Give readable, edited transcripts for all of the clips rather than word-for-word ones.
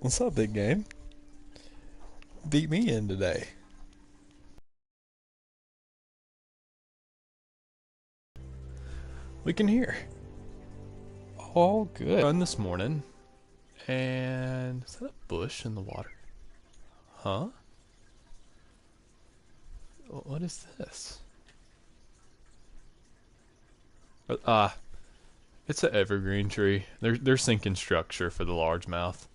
What's up, big game? Beat me in today. We can hear. All good. Run this morning, and is that a bush in the water? Huh? What is this? Ah, it's an evergreen tree. They're sinking structure for the largemouth.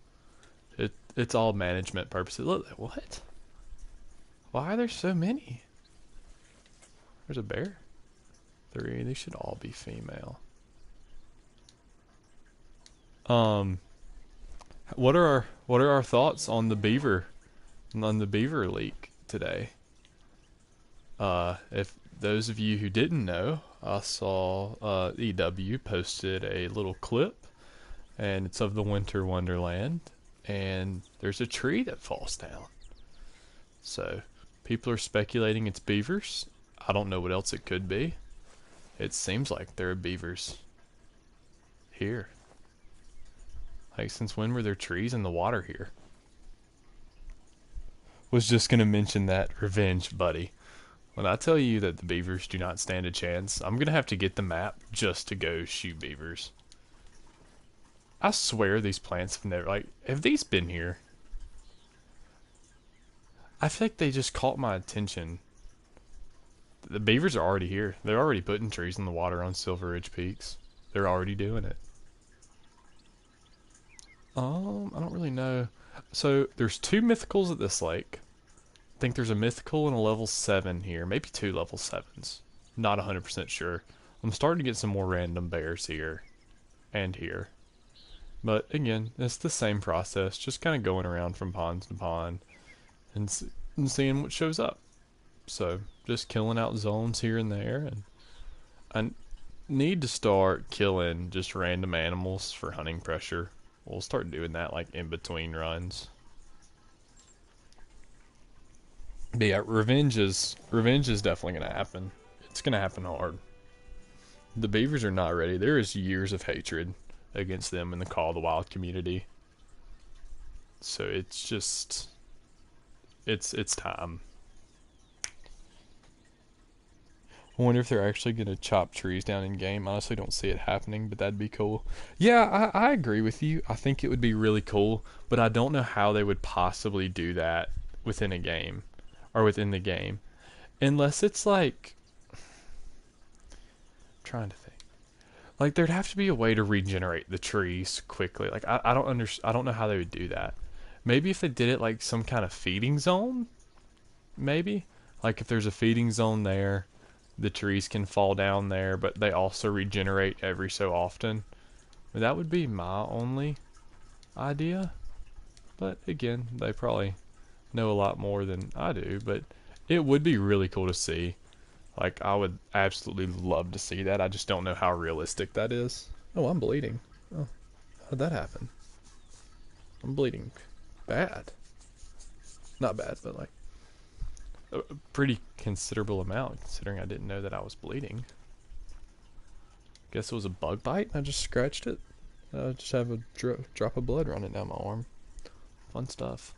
It's all management purposes. Look, what? Why are there so many? There's a bear. Three. They should all be female. Um, what are our thoughts on the beaver leak today? If those of you who didn't know, I saw EW posted a little clip, and it's of the Winter Wonderland, and there's a tree that falls down. So people are speculating it's beavers. I don't know what else it could be. It seems like there are beavers here. Like, since when were there trees in the water here? Was just gonna mention that revenge, buddy. When I tell you that the beavers do not stand a chance, I'm gonna have to get the map just to go shoot beavers. I swear these plants have never, like, have these been here? I feel like they just caught my attention. The beavers are already here. They're already putting trees in the water on Silver Ridge Peaks. They're already doing it. I don't really know. So there's two mythicals at this lake. I think there's a mythical and a level 7 here. Maybe two level 7s. Not 100% sure. I'm starting to get some more random bears here. And here. But again, it's the same process. Just kind of going around from pond to pond. And seeing what shows up. So, just killing out zones here and there. And I need to start killing just random animals for hunting pressure. We'll start doing that like in between runs. But yeah, revenge is definitely gonna happen. It's gonna happen hard. The beavers are not ready. There is years of hatred against them in the Call of the Wild community. So it's just it's time. I wonder if they're actually gonna chop trees down in game. I honestly don't see it happening, but that'd be cool. Yeah, I agree with you. I think it would be really cool, but I don't know how they would possibly do that within a game or within the game, unless it's like I'm trying to think. Like there'd have to be a way to regenerate the trees quickly. Like I don't know how they would do that. Maybe if they did it like some kind of feeding zone, maybe. Like if there's a feeding zone there, the trees can fall down there, but they also regenerate every so often. That would be my only idea. But again, they probably know a lot more than I do, but it would be really cool to see. Like, I would absolutely love to see that. I just don't know how realistic that is. Oh, I'm bleeding. Oh, how'd that happen? I'm bleeding bad. Not bad, but like a pretty considerable amount considering I didn't know that I was bleeding. Guess it was a bug bite. I just scratched it. I just have a drop of blood running down my arm. Fun stuff.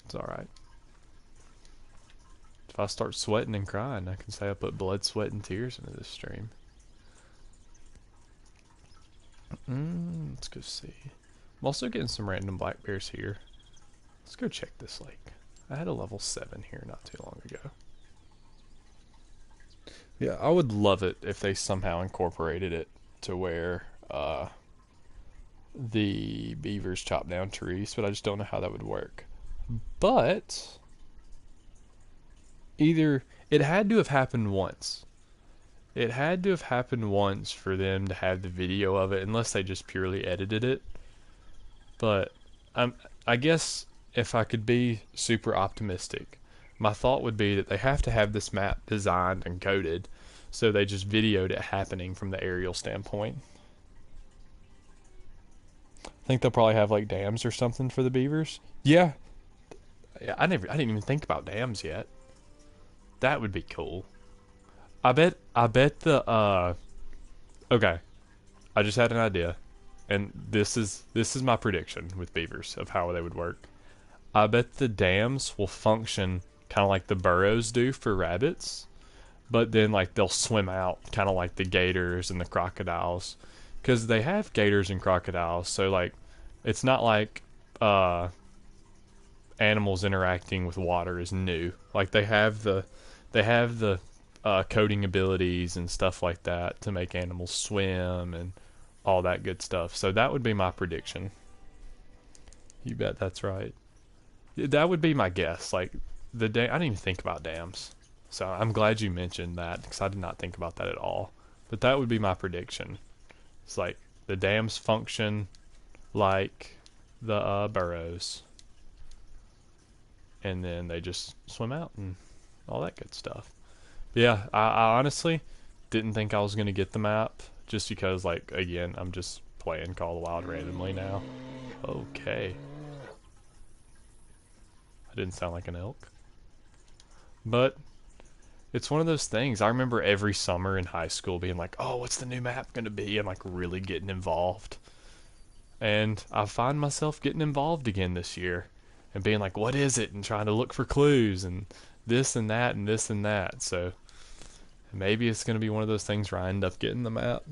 It's alright. If I start sweating and crying, I can say I put blood, sweat, and tears into this stream. Let's go see. I'm also getting some random black bears here. Let's go check this lake. I had a level 7 here not too long ago. Yeah, I would love it if they somehow incorporated it to where the beavers chop down trees, but I just don't know how that would work. But either it had to have happened once. It had to have happened once for them to have the video of it, unless they just purely edited it. But I guess if I could be super optimistic, my thought would be that they have to have this map designed and coded, so they just videoed it happening from the aerial standpoint. I think they'll probably have like dams or something for the beavers. Yeah, I didn't even think about dams yet. That would be cool. I bet the okay. I just had an idea. and this is my prediction with beavers of how they would work. I bet the dams will function kind of like the burrows do for rabbits, but then like they'll swim out kind of like the gators and the crocodiles, because they have gators and crocodiles. So like, it's not like uh, animals interacting with water is new. Like they have the coding abilities and stuff like that to make animals swim and all that good stuff. So that would be my prediction. You bet that's right. That would be my guess. Like I didn't even think about dams, so I'm glad you mentioned that because I did not think about that at all. But that would be my prediction. It's like the dams function like the burrows, and then they just swim out and all that good stuff. But yeah, I honestly didn't think I was gonna get the map just because, like, again, I'm just playing Call of the Wild randomly now. Okay, I didn't sound like an elk, but it's one of those things. I remember every summer in high school being like, "Oh, what's the new map gonna be?" and like really getting involved. And I find myself getting involved again this year and being like, "What is it?" and trying to look for clues and this and that and this and that. So maybe it's going to be one of those things where I end up getting the map.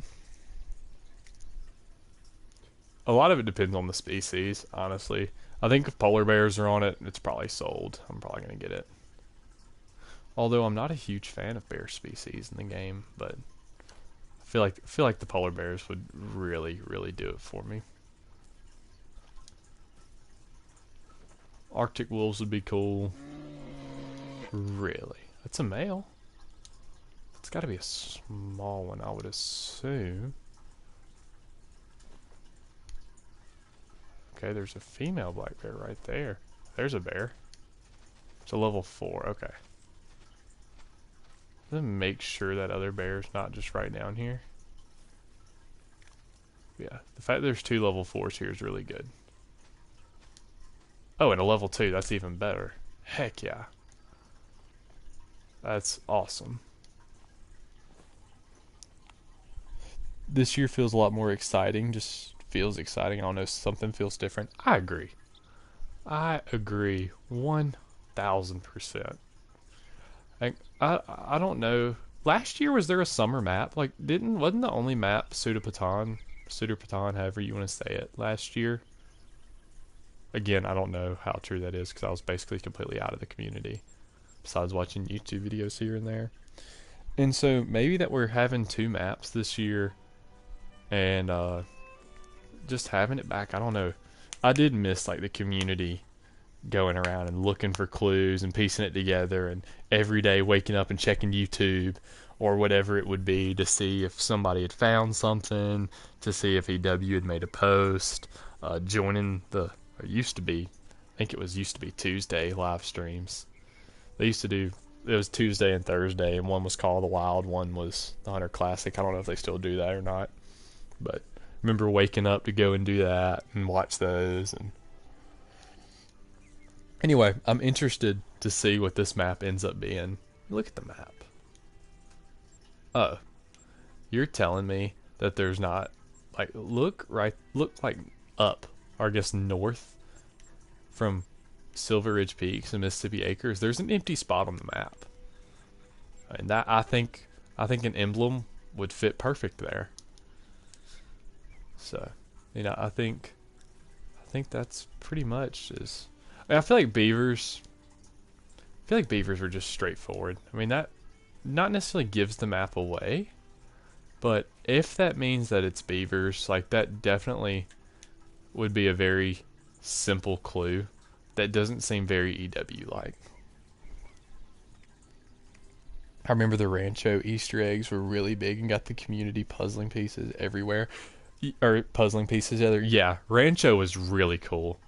A lot of it depends on the species, honestly. I think if polar bears are on it, it's probably sold. I'm probably going to get it. Although I'm not a huge fan of bear species in the game, but I feel like the polar bears would really, really do it for me. Arctic wolves would be cool. Really? That's a male. It's got to be a small one, I would assume. Okay, there's a female black bear right there. There's a bear. It's a level 4. Okay. Let's make sure that other bear's not just right down here. Yeah, the fact there's 2 level 4s here is really good. Oh, and a level 2, that's even better. Heck yeah. That's awesome. This year feels a lot more exciting. Just feels exciting. I don't know, something feels different. I agree. I agree 1000%. Like, I don't know. Last year was there a summer map? Like didn't wasn't the only map Sudapatan, however you want to say it, last year? Again, I don't know how true that is because I was basically completely out of the community, besides watching YouTube videos here and there. And so maybe that we're having 2 maps this year, and just having it back. I don't know. I did miss like the community going around and looking for clues and piecing it together, and every day waking up and checking YouTube or whatever it would be to see if somebody had found something, to see if EW had made a post, joining the, or used to be, I think used to be Tuesday live streams. They used to do, it was Tuesday and Thursday, and one was Call of the Wild, one was the Hunter Classic. I don't know if they still do that or not, but remember waking up to go and do that and watch those. And anyway, I'm interested to see what this map ends up being. Look at the map. Oh, you're telling me that there's not, like, look like up, or I guess north from Silver Ridge Peaks and Mississippi Acres. There's an empty spot on the map, and that I think an emblem would fit perfect there. So, I think that's pretty much is. I feel like beavers. I feel like beavers were just straightforward. I mean, that not necessarily gives the map away, but if that means that it's beavers, like that definitely would be a very simple clue that doesn't seem very EW like. I remember the Rancho Easter eggs were really big and got the community puzzling pieces everywhere. Or puzzling pieces together. Yeah, Rancho was really cool.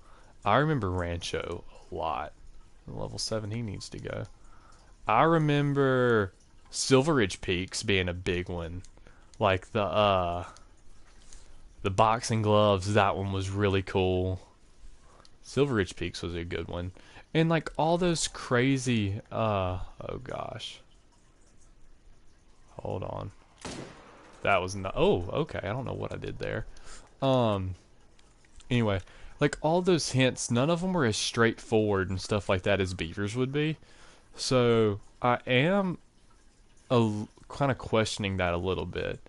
I remember Rancho a lot. Level 7 he needs to go. I remember Silver Ridge Peaks being a big one. Like the boxing gloves, that one was really cool. Silver Ridge Peaks was a good one. And like all those crazy oh gosh. Hold on. That was not, oh, okay. I don't know what I did there. Um, anyway, like all those hints, none of them were as straightforward and stuff like that as beavers would be. So I am kind of questioning that a little bit,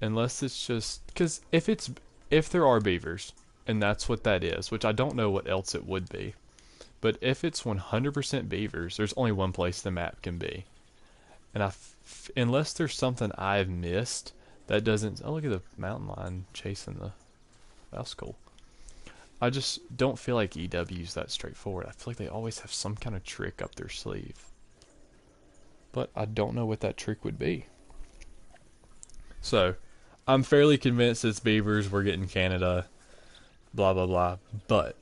unless it's just because if there are beavers and that's what that is, which I don't know what else it would be, but if it's 100% beavers, there's only one place the map can be, and unless there's something I've missed that doesn't. Oh, look at the mountain lion chasing the. That's cool. I just don't feel like EW's that straightforward. I feel like they always have some kind of trick up their sleeve. But I don't know what that trick would be. So, I'm fairly convinced it's beavers, we're getting Canada, blah blah blah. But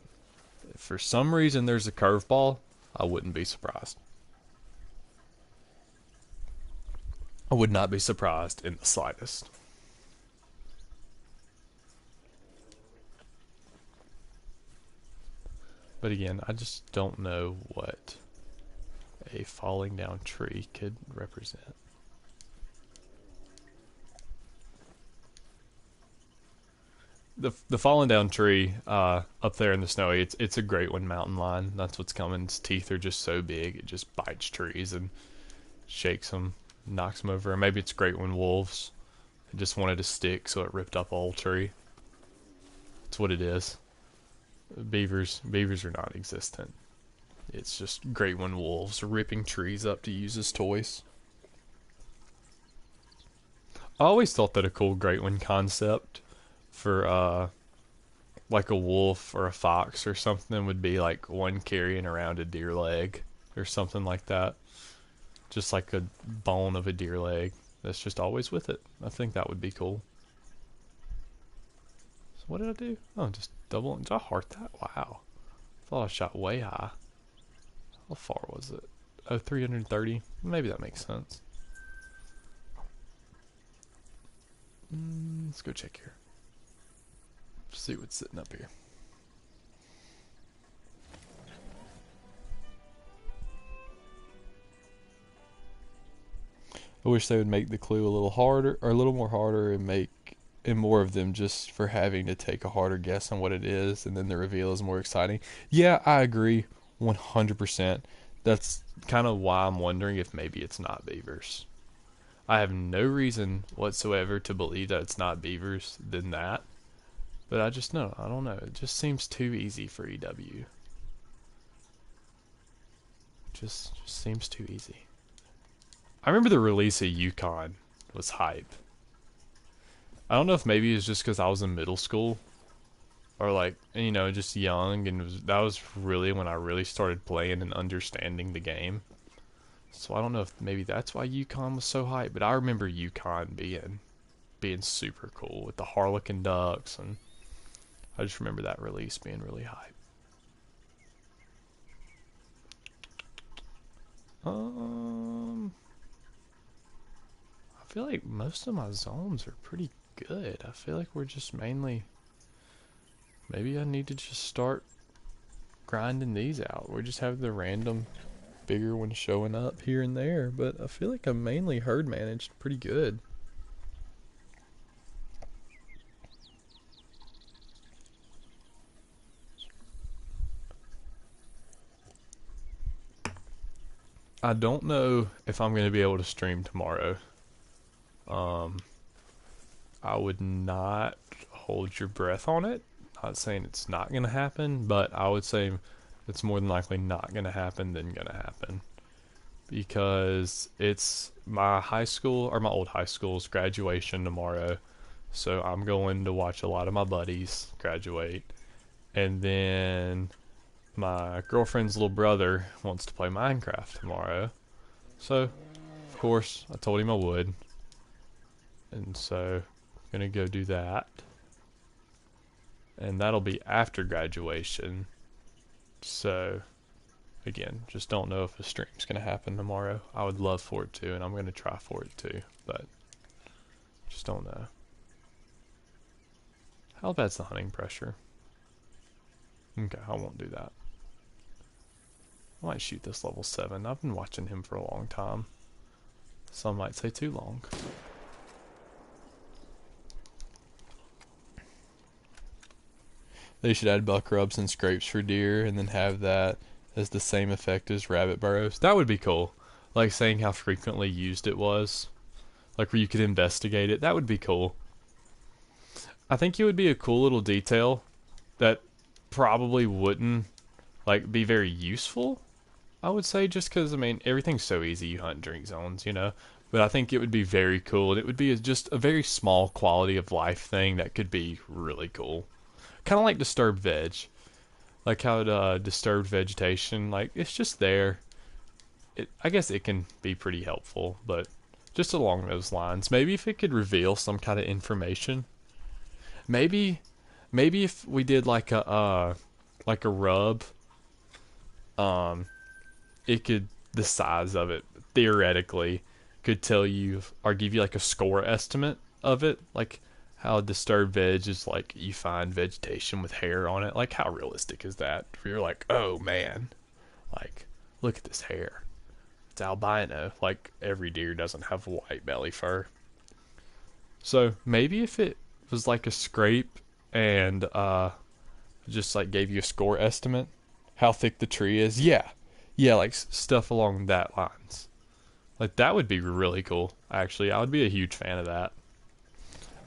if for some reason there's a curveball, I wouldn't be surprised. I would not be surprised in the slightest. But again, I just don't know what a falling down tree could represent. The fallen down tree up there in the snowy, it's a great one, mountain lion. That's what's coming. Its teeth are just so big, it just bites trees and shakes them, knocks them over. Or maybe it's great one wolves. It just wanted to stick, so it ripped up a whole tree. That's what it is. Beavers are non-existent. It's just great one wolves ripping trees up to use as toys. I always thought that a cool great one concept for like a wolf or a fox or something would be like one carrying around a deer leg or something like that. Just like a bone of a deer leg that's just always with it. I think that would be cool. So what did I do? Oh, just double. Did I heart that? Wow. I thought I shot way high. How far was it? Oh, 330. Maybe that makes sense. Let's go check here. See what's sitting up here. I wish they would make the clue a little harder, or a little more harder, and make and more of them just for having to take a harder guess on what it is, and then the reveal is more exciting. Yeah, I agree, 100%. That's kind of why I'm wondering if maybe it's not beavers. I have no reason whatsoever to believe that it's not beavers than that. But I just know, I don't know. It just seems too easy for EW. Just seems too easy. I remember the release of Yukon was hype. I don't know if maybe it's just because I was in middle school, or like just young, and that was really when I really started playing and understanding the game. So I don't know if maybe that's why Yukon was so hype, but I remember Yukon being super cool with the Harlequin ducks, and I just remember that release being really hype. I feel like most of my zones are pretty good. I feel like we're just mainly. Maybe I need to just start grinding these out. We just have the random bigger ones showing up here and there, but I feel like I'm mainly herd managed pretty good. I don't know if I'm going to be able to stream tomorrow. I would not hold your breath on it. Not saying it's not going to happen, but I would say it's more than likely not going to happen than going to happen. Because it's my high school, or my old high school's graduation tomorrow. So I'm going to watch a lot of my buddies graduate. And then my girlfriend's little brother wants to play Minecraft tomorrow. So, of course, I told him I would. And so, I'm going to go do that. And that'll be after graduation. So, again, just don't know if a stream's going to happen tomorrow. I would love for it to, and I'm going to try for it too. But, just don't know. How bad's the hunting pressure? Okay, I won't do that. I might shoot this level 7. I've been watching him for a long time. Some might say too long. They should add buck rubs and scrapes for deer, and then have that as the same effect as rabbit burrows. That would be cool. Like saying how frequently used it was, like where you could investigate it. That would be cool. I think it would be a cool little detail that probably wouldn't like be very useful. I would say just because I mean everything's so easy. You hunt drink zones, you know. But I think it would be very cool, and it would be just a very small quality of life thing that could be really cool. Kind of like disturbed veg, like how disturbed vegetation, like it's just there. I guess it can be pretty helpful, but just along those lines, maybe if it could reveal some kind of information, maybe maybe if we did like a rub, um, it could the size of it theoretically could tell you or give you like a score estimate of it, like how disturbed veg is like you find vegetation with hair on it. Like how realistic is that? You're like, oh man, like look at this hair. It's albino. Like every deer doesn't have white belly fur. So maybe if it was like a scrape and just like gave you a score estimate, how thick the tree is. Yeah, yeah, like stuff along that lines. Like that would be really cool. Actually, I would be a huge fan of that.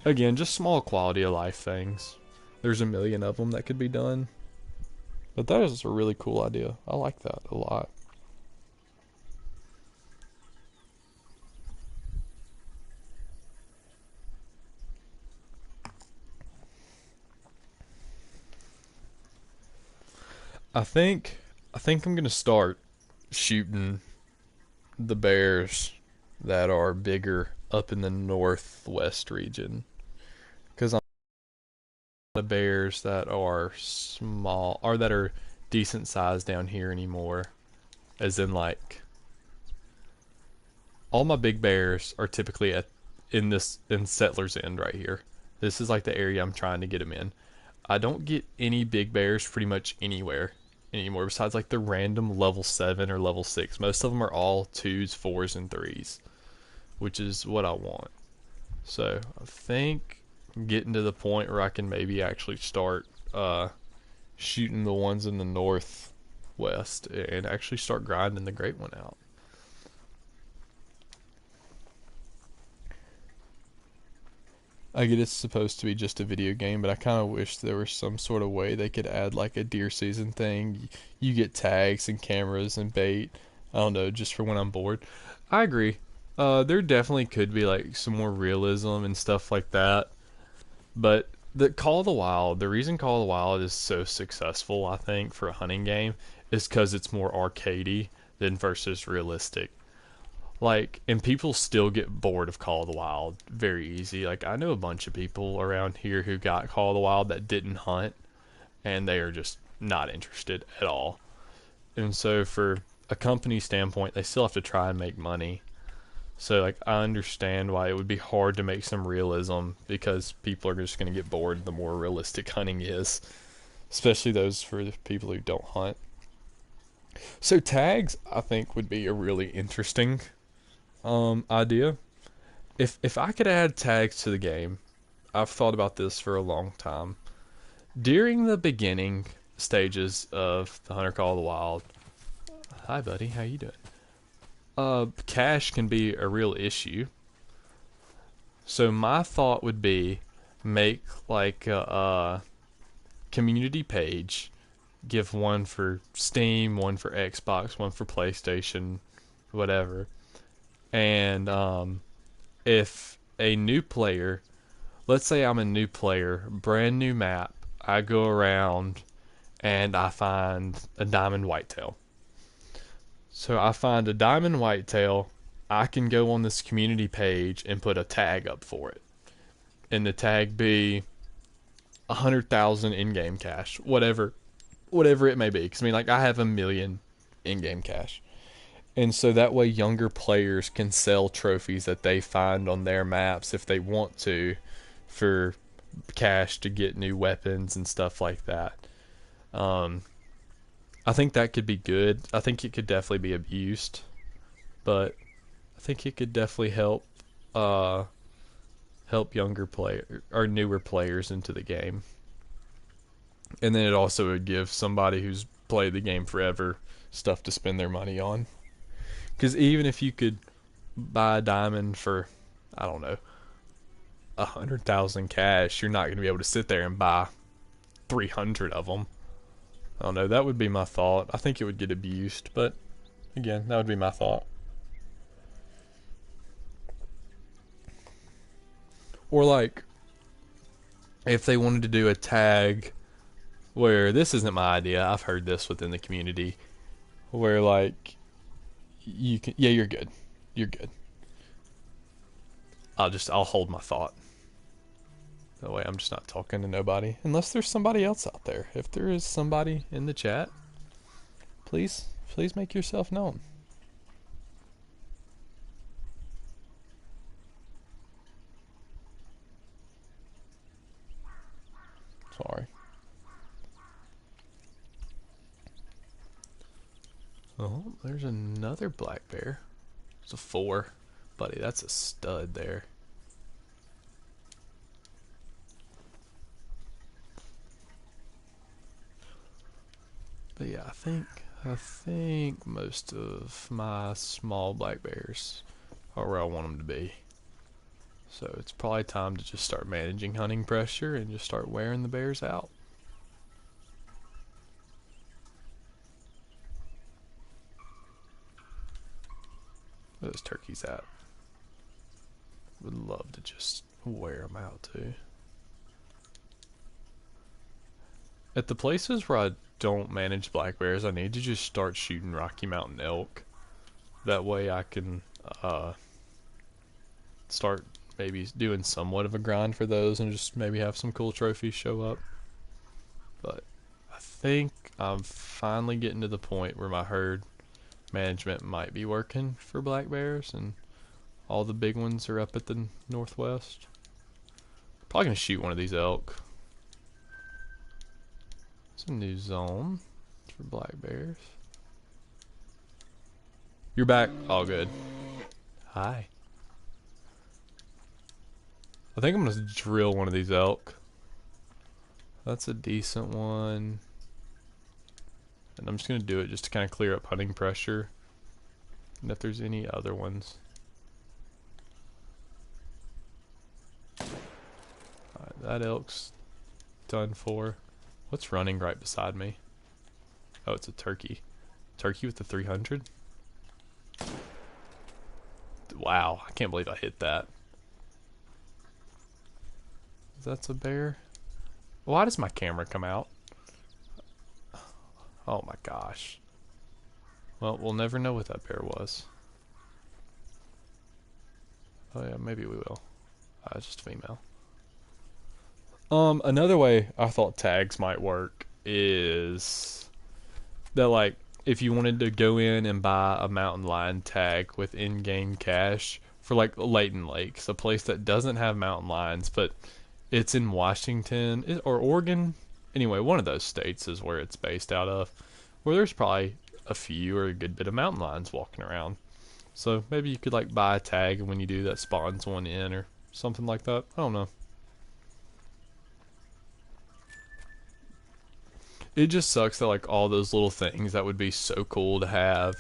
Again, just small quality of life things. There's a million of them that could be done, but that is a really cool idea. I like that a lot. I think I think I'm gonna start shooting the bears that are bigger up in the northwest region because I'm the bears that are small or that are decent size down here anymore. As in like all my big bears are typically at in Settlers End right here. This is like the area I'm trying to get them in. I don't get any big bears pretty much anywhere anymore besides like the random level 7 or level 6. Most of them are all 2s, 4s, and 3s, which is what I want. So I think I'm getting to the point where I can maybe actually start shooting the ones in the northwest and actually start grinding the great one out. I get it's supposed to be just a video game, but I kind of wish there was some sort of way they could add like a deer season thing. You get tags and cameras and bait. I don't know, just for when I'm bored. I agree. There definitely could be like some more realism and stuff like that. But the Call of the Wild, the reason Call of the Wild is so successful, I think, for a hunting game, is because it's more arcadey than versus realistic. Like, and people still get bored of Call of the Wild very easy. Like, I know a bunch of people around here who got Call of the Wild that didn't hunt, and they are just not interested at all. And so, for a company standpoint, they still have to try and make money. So, like, I understand why it would be hard to make some realism because people are just going to get bored the more realistic hunting is, especially those for the people who don't hunt. So, tags, I think, would be a really interesting idea. If I could add tags to the game, I've thought about this for a long time. During the beginning stages of the Hunter Call of the Wild, hi buddy, how you doing? Cash can be a real issue. So my thought would be make like a community page, give one for Steam, one for Xbox, one for PlayStation, whatever. And if a new player, let's say I'm a new player, brand new map, I go around and I find a diamond whitetail. So I find a diamond whitetail, I can go on this community page and put a tag up for it. And the tag be 100,000 in-game cash, whatever it may be. Because I mean, like I have a million in-game cash, and so that way younger players can sell trophies that they find on their maps if they want to, for cash to get new weapons and stuff like that. Um, I think that could be good. I think it could definitely be abused, but I think it could definitely uh, help younger player or newer players into the game. And then it also would give somebody who's played the game forever stuff to spend their money on. Because even if you could buy a diamond for, I don't know, 100,000 cash, you're not going to be able to sit there and buy 300 of them. I don't know. That would be my thought. I think it would get abused, but again, that would be my thought. Or like, if they wanted to do a tag where this isn't my idea, I've heard this within the community, where like you can, yeah, you're good, you're good. I'll hold my thought. That way I'm just not talking to nobody. Unless there's somebody else out there. If there is somebody in the chat, please make yourself known. Sorry. Oh, there's another black bear. It's a 4. Buddy, that's a stud there. But yeah, I think most of my small black bears are where I want them to be. So it's probably time to just start managing hunting pressure and just start wearing the bears out. Where those turkeys at? Would love to just wear them out too. At the places where I don't manage black bears, I need to just start shooting Rocky Mountain elk. That way I can start maybe doing somewhat of a grind for those and just maybe have some cool trophies show up. But I think I'm finally getting to the point where my herd management might be working for black bears and all the big ones are up at the northwest. Probably gonna shoot one of these elk. It's a new zone for black bears. You're back. All good. Hi. I think I'm gonna drill one of these elk. That's a decent one. And I'm just gonna do it just to kind of clear up hunting pressure. And if there's any other ones. Alright, that elk's done for. What's running right beside me? Oh, it's a turkey. Turkey with the 300? Wow, I can't believe I hit that. That's a bear? Why does my camera come out? Oh my gosh. Well, we'll never know what that bear was. Oh yeah, maybe we will. It's just female. Another way I thought tags might work is that like if you wanted to go in and buy a mountain lion tag with in-game cash for like Layton Lakes, a place that doesn't have mountain lions, but it's in Washington or Oregon. Anyway, one of those states is where it's based out of, where there's probably a few or a good bit of mountain lions walking around. So maybe you could like buy a tag, and when you do, that spawns one in or something like that. I don't know. It just sucks that like all those little things that would be so cool to have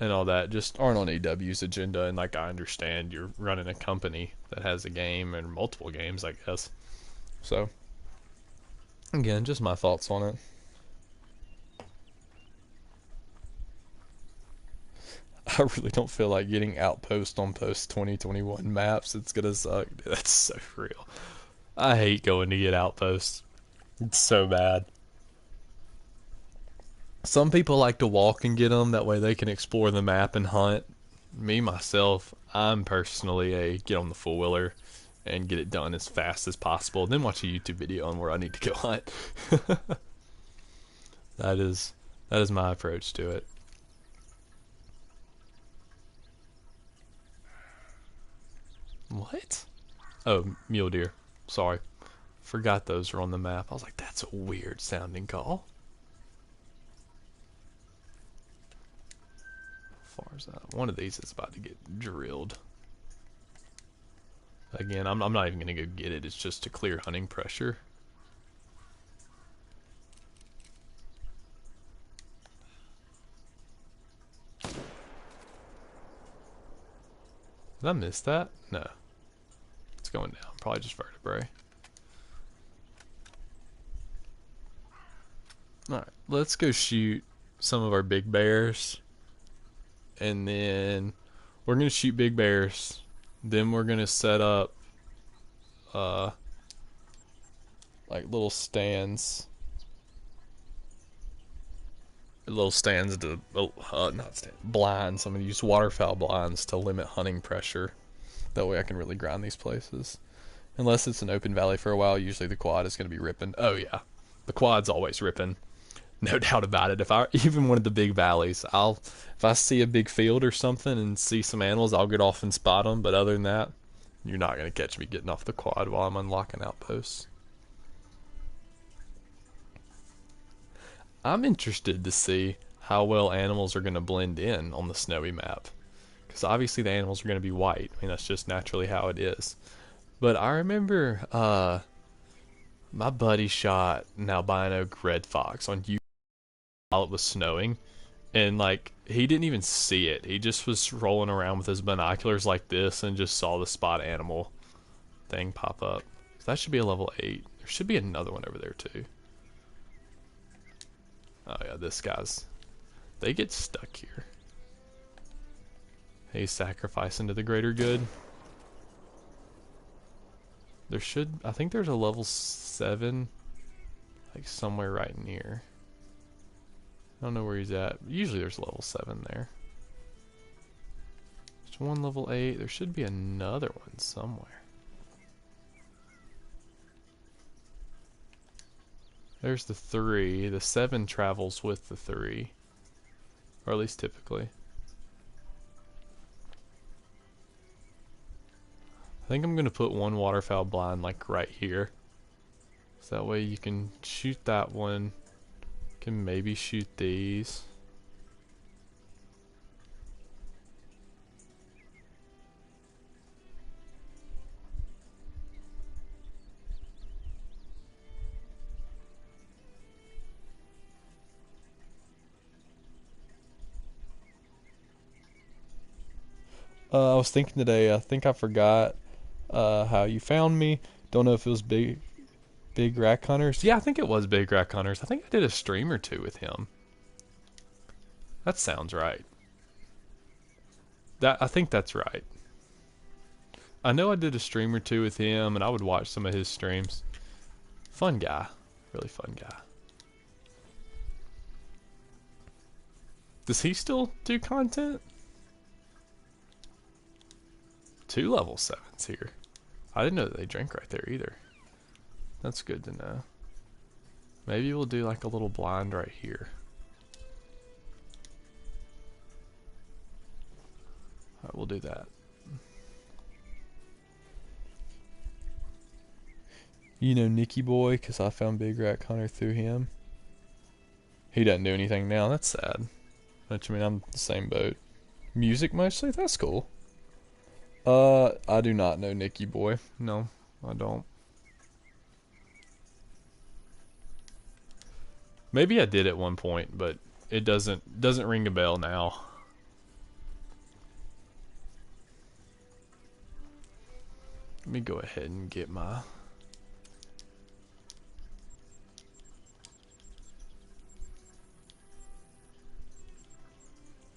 and all that just aren't on AW's agenda. And like I understand you're running a company that has a game and multiple games, I guess. So again, just my thoughts on it. I really don't feel like getting Outpost on post 2021 maps. It's gonna suck. Dude, that's so real. I hate going to get Outposts. It's so bad. Some people like to walk and get them. That way they can explore the map and hunt. Me, myself, I'm personally a get on the four-wheeler and get it done as fast as possible. Then watch a YouTube video on where I need to go hunt. That is my approach to it. What? Oh, mule deer. Sorry. Forgot those are on the map. I was like, that's a weird sounding call. How far is that? One of these is about to get drilled. Again, I'm not even going to go get it. It's just to clear hunting pressure. Did I miss that? No. It's going down. Probably just vertebrae. Alright, let's go shoot some of our big bears. And then we're going to shoot big bears. Then we're going to set up uh, like little stands. Little stands to, not stand, blinds. I'm going to use waterfowl blinds to limit hunting pressure. That way I can really grind these places. Unless it's an open valley for a while, usually the quad is going to be ripping. Oh yeah, the quad's always ripping. No doubt about it. If I even one of the big valleys, if I see a big field or something and see some animals, I'll get off and spot them. But other than that, you're not going to catch me getting off the quad while I'm unlocking outposts. I'm interested to see how well animals are going to blend in on the snowy map. Because obviously the animals are going to be white. I mean, that's just naturally how it is. But I remember my buddy shot an albino red fox on YouTube while it was snowing. And, like, he didn't even see it. He just was rolling around with his binoculars like this and just saw the spot animal thing pop up. So that should be a level 8. There should be another one over there, too. Oh yeah, this guy's... They get stuck here. He's sacrificing to the greater good. There should... I think there's a level 7... like somewhere right near. I don't know where he's at. Usually there's a level 7 there. There's one level 8. There should be another one somewhere. There's the 3. The 7 travels with the 3. Or at least typically. I think I'm going to put one waterfowl blind like right here. So that way you can shoot that one. Can maybe shoot these. I was thinking today, I think I forgot how you found me. Don't know if it was Big Rack Hunters. Yeah, I think it was Big Rack Hunters. I think I did a stream or two with him. That sounds right. I think that's right. I know I did a stream or two with him, and I would watch some of his streams. Fun guy. Really fun guy. Does he still do content? 2 level 7s here. I didn't know that they drank right there either. That's good to know. Maybe we'll do like a little blind right here. Alright, we'll do that. You know Nicky Boy, because I found Big Rack Hunter through him. He doesn't do anything now, that's sad. Which, I mean, I'm the same boat. Music mostly? That's cool. I do not know Nicky Boy. No, I don't. Maybe I did at one point, but it doesn't ring a bell now. Let me go ahead and get my...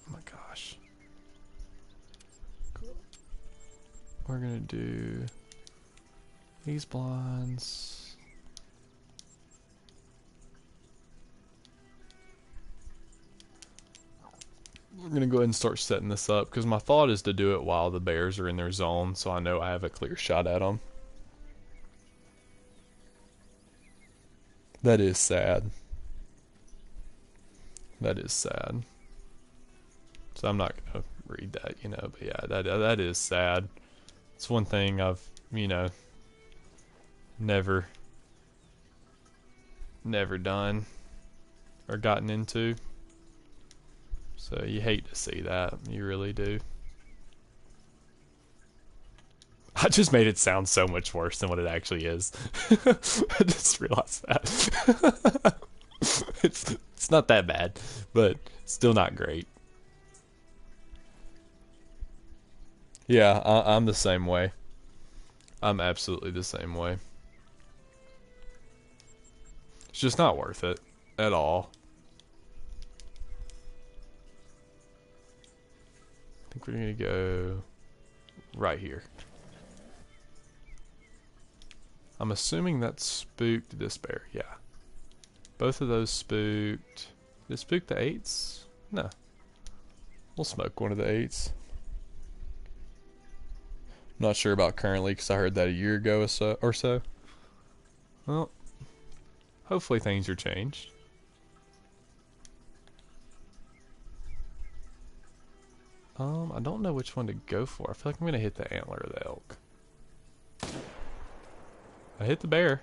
Oh my gosh. Cool. We're gonna do these blinds. We're gonna go ahead and start setting this up because my thought is to do it while the bears are in their zone, so I know I have a clear shot at them. That is sad. That is sad. So I'm not gonna read that, you know, but yeah, that is sad. It's one thing I've, you know, never done or gotten into. So you hate to see that. You really do. I just made it sound so much worse than what it actually is. I just realized that. It's not that bad, but still not great. Yeah, I'm the same way. I'm absolutely the same way. It's just not worth it at all. I think we're gonna go right here. I'm assuming that spooked this bear. Yeah. Both of those spooked. Did it spook the 8s? No. We'll smoke one of the 8s. Not sure about currently because I heard that a year ago or so. Well, hopefully things are changed. I don't know which one to go for. I feel like I'm gonna hit the antler of the elk. I hit the bear.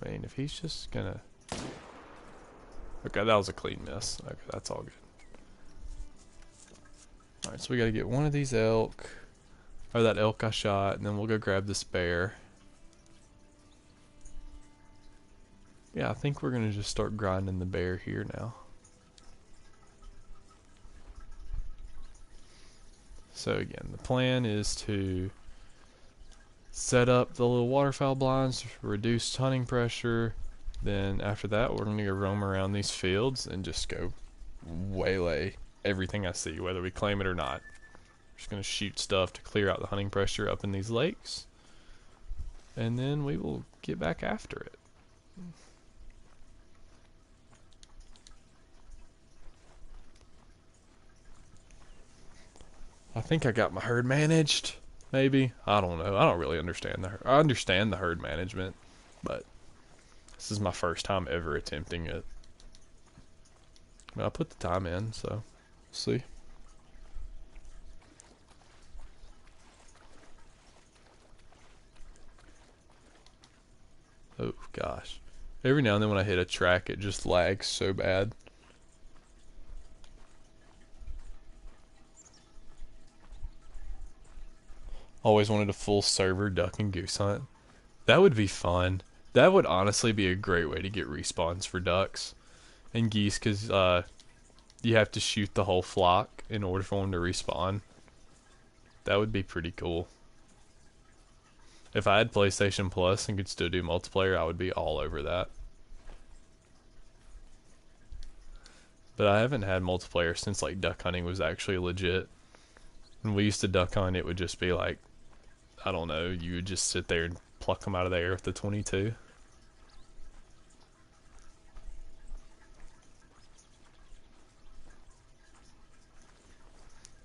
I mean, if he's just gonna... Okay, that was a clean miss. Okay, that's all good. Alright, so we gotta get one of these elk. Or that elk I shot, and then we'll go grab this bear. Yeah, I think we're gonna just start grinding the bear here now. So again, the plan is to set up the little waterfowl blinds, reduce hunting pressure. Then after that, we're gonna go roam around these fields and just go waylay everything I see, whether we claim it or not. Just gonna shoot stuff to clear out the hunting pressure up in these lakes, and then we will get back after it. I think I got my herd managed. Maybe, I don't know. I don't really understand the herd. I understand the herd management, but this is my first time ever attempting it. But I put the time in, so we'll see. Oh gosh. Every now and then when I hit a track, it just lags so bad. Always wanted a full server duck and goose hunt. That would be fun. That would honestly be a great way to get respawns for ducks and geese, because you have to shoot the whole flock in order for them to respawn. That would be pretty cool. If I had PlayStation Plus and could still do multiplayer, I would be all over that. But I haven't had multiplayer since like duck hunting was actually legit. When we used to duck hunt, it would just be like, I don't know, you would just sit there and pluck them out of the air with the 22.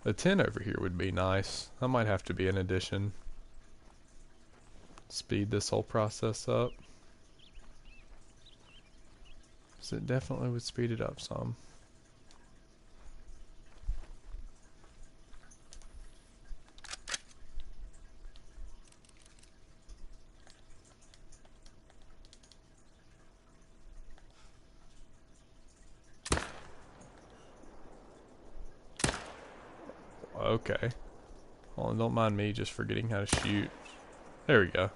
A 10 over here would be nice. That might have to be an addition. Speed this whole process up. So it definitely would speed it up some. Okay. Well, don't mind me just forgetting how to shoot. There we go.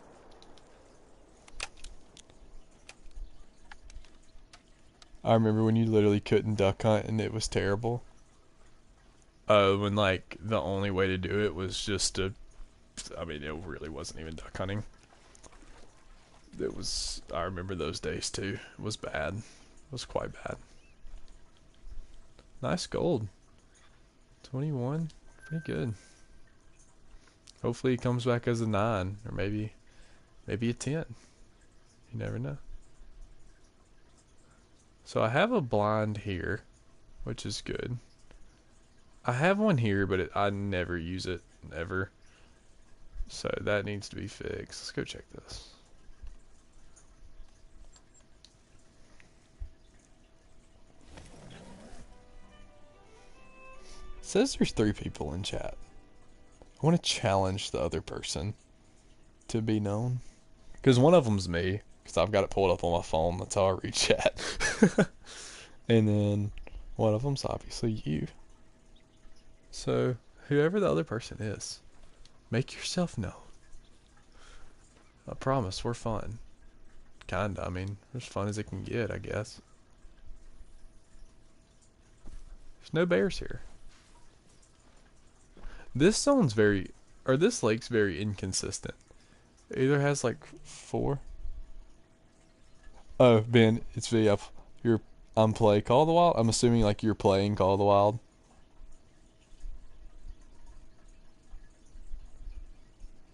I remember when you literally couldn't duck hunt and it was terrible. When like the only way to do it was just to, I mean, it really wasn't even duck hunting. It was, I remember those days too. It was bad. It was quite bad. Nice gold. 21. Pretty good. Hopefully he comes back as a 9, or maybe a 10. You never know. So I have a blind here, which is good. I have one here, but I never use it, ever. So that needs to be fixed. Let's go check this. It says there's 3 people in chat. I want to challenge the other person to be known. Because one of them's me. Because I've got it pulled up on my phone. That's how I read chat. And then one of them's obviously you. So, whoever the other person is, make yourself known. I promise, we're fun. Kinda, I mean, as fun as it can get, I guess. There's no bears here. This zone's very, or this lake's very inconsistent. It either has like 4. Oh, Ben, it's VF. You're on play Call of the Wild. I'm assuming like you're playing Call of the Wild.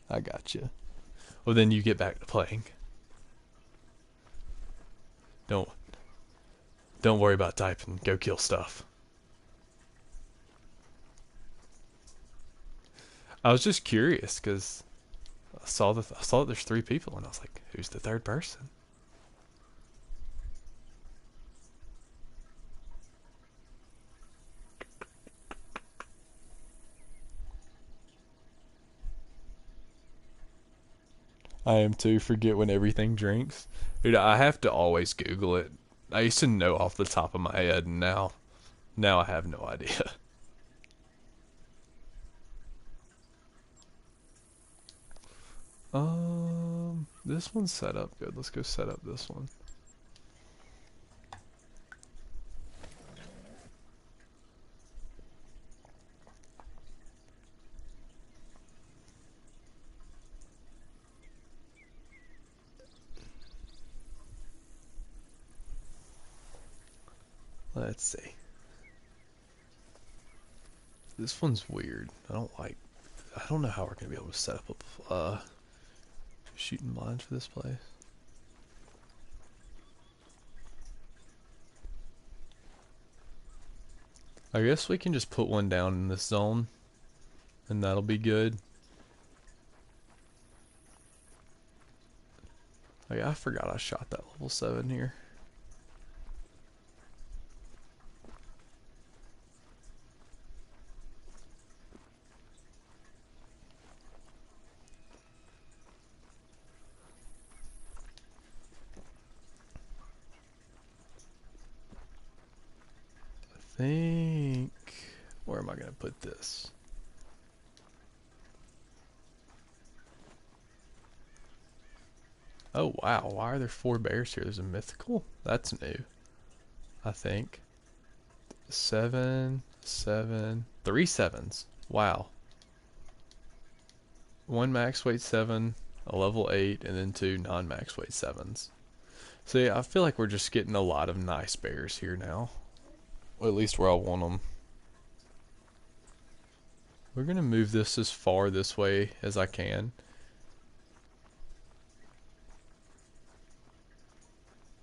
I got you. Well, then you get back to playing. Don't don't worry about typing. Go kill stuff. I was just curious because I saw that there's 3 people, and I was like, who's the third person? I am too. Forget when everything drinks. Dude, I have to always Google it. I used to know off the top of my head, and now I have no idea. This one's set up good. Let's go set up this one. Let's see. This one's weird. I don't know how we're gonna be able to set up a shooting blind for this place. I guess we can just put one down in this zone, and that'll be good. Oh yeah, I forgot I shot that level 7 here. I think... Where am I gonna put this? Oh wow, why are there 4 bears here? There's a mythical? That's new, I think. 7, 7, 3 sevens. Wow. 1 max weight 7, a level 8, and then 2 non-max weight 7s. So yeah, I feel like we're just getting a lot of nice bears here now. Well, at least where I want them. We're gonna move this as far this way as I can.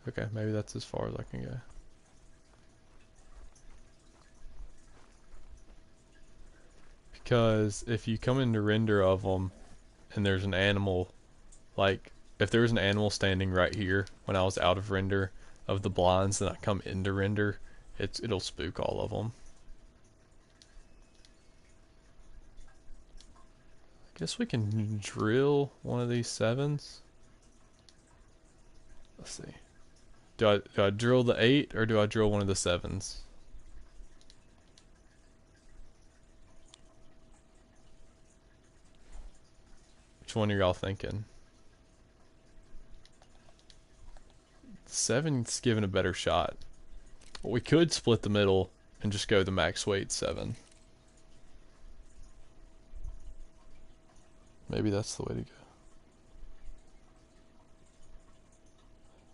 Okay, maybe that's as far as I can go. Because if you come into render of them and there's an animal, like if there was an animal standing right here when I was out of render of the blinds, then I come into render, it'll spook all of them. I guess we can drill one of these 7s. Let's see. Do I drill the 8 or do I drill one of the 7s? Which one are y'all thinking? 7's giving a better shot. We could split the middle and just go the max weight 7. Maybe that's the way to go.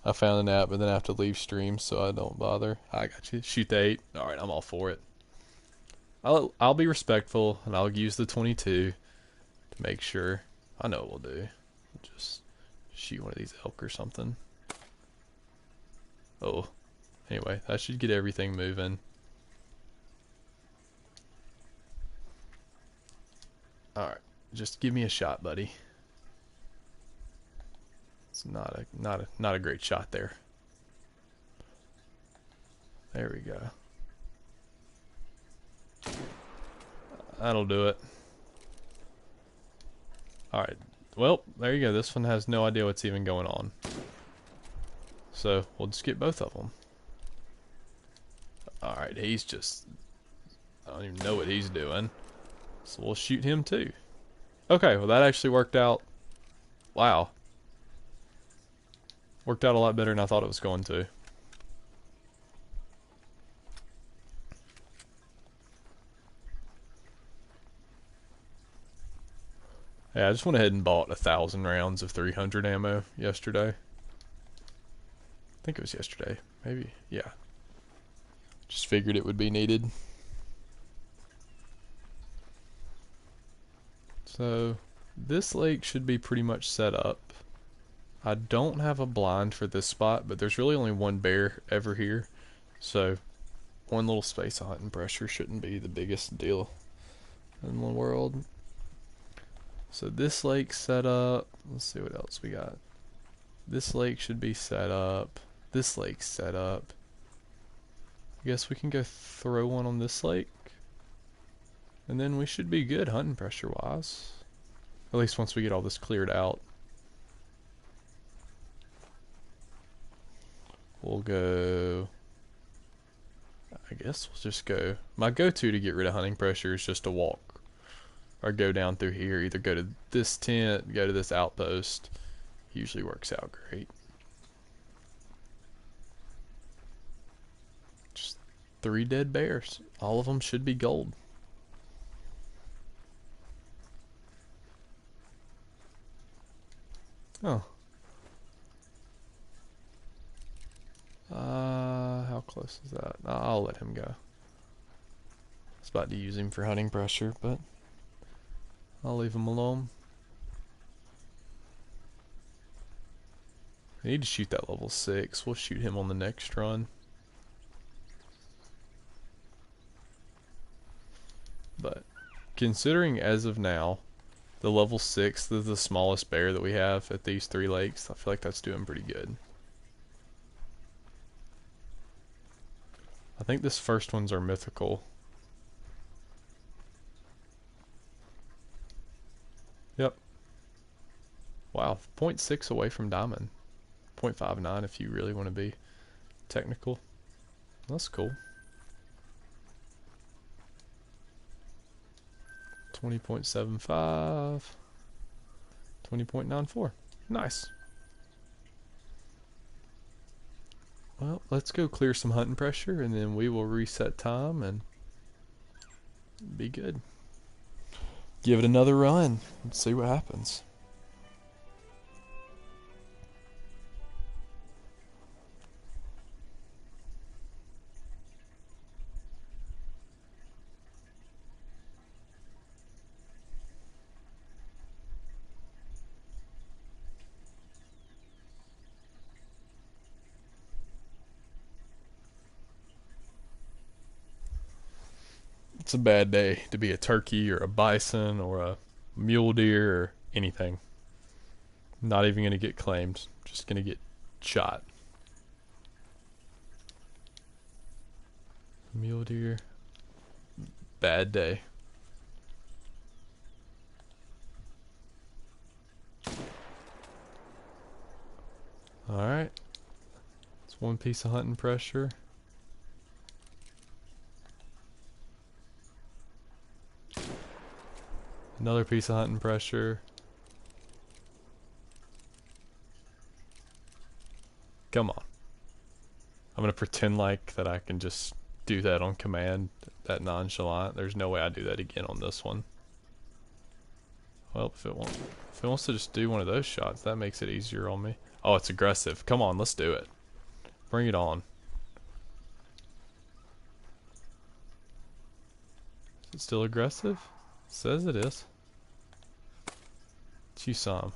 I found an app, but then I have to leave stream, so I don't bother. I got you. Shoot the 8. Alright, I'm all for it. I'll be respectful, and I'll use the 22 to make sure. I know what we'll do. Just shoot one of these elk or something. Oh. Anyway, that should get everything moving. Alright. Just give me a shot, buddy. It's not a great shot there. There we go. That'll do it. Alright. Well, there you go. This one has no idea what's even going on. So, we'll just get both of them. Alright, he's just... I don't even know what he's doing. So we'll shoot him too. Okay, well that actually worked out. Wow. Worked out a lot better than I thought it was going to. Yeah, I just went ahead and bought 1,000 rounds of 300 ammo yesterday. I think it was yesterday. Maybe. Yeah. Just figured it would be needed. So, this lake should be pretty much set up. I don't have a blind for this spot, but there's really only one bear ever here. So, one little space of hunting pressure shouldn't be the biggest deal in the world. So this lake's set up. Let's see what else we got. This lake should be set up. This lake's set up. I guess we can go throw one on this lake. And then we should be good hunting pressure wise. At least once we get all this cleared out. We'll go... I guess we'll just go... My go-to to get rid of hunting pressure is just to walk. Or go down through here. Either go to this tent, go to this outpost. Usually works out great. Just 3 dead bears. All of them should be gold. Oh. How close is that? I'll let him go. I was about to use him for hunting pressure, but I'll leave him alone. I need to shoot that level 6. We'll shoot him on the next run. But considering as of now, the level 6 is the smallest bear that we have at these 3 lakes, I feel like that's doing pretty good. I think this first one's our mythical. Yep. Wow, 0.6 away from diamond. 0.59 if you really want to be technical. That's cool. 20.75. 20.94. Nice. Well, let's go clear some hunting pressure and then we will reset time and be good. Give it another run and see what happens. It's a bad day to be a turkey or a bison or a mule deer or anything. Not even going to get claimed. Just going to get shot. Mule deer. Bad day. Alright. It's one piece of hunting pressure. Another piece of hunting pressure. Come on. I'm gonna pretend like that I can just do that on command, that nonchalant. There's no way I do that again on this one. Well, if it wants to just do one of those shots, that makes it easier on me. Oh, it's aggressive. Come on, let's do it. Bring it on. Is it still aggressive? It says it is. You saw him.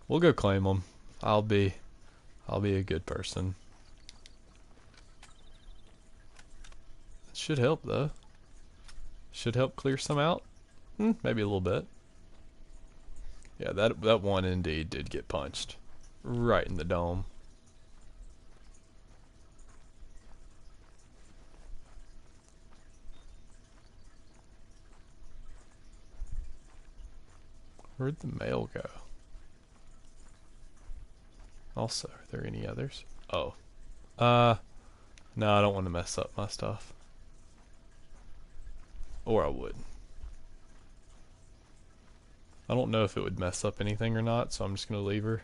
We'll go claim them. I'll be a good person. It should help though. Should help clear some out. Maybe a little bit. Yeah, that one indeed did get punched. Right in the dome. Where'd the mail go? Also, are there any others? Oh. No, I don't want to mess up my stuff. Or I would. I don't know if it would mess up anything or not, so I'm just gonna leave her.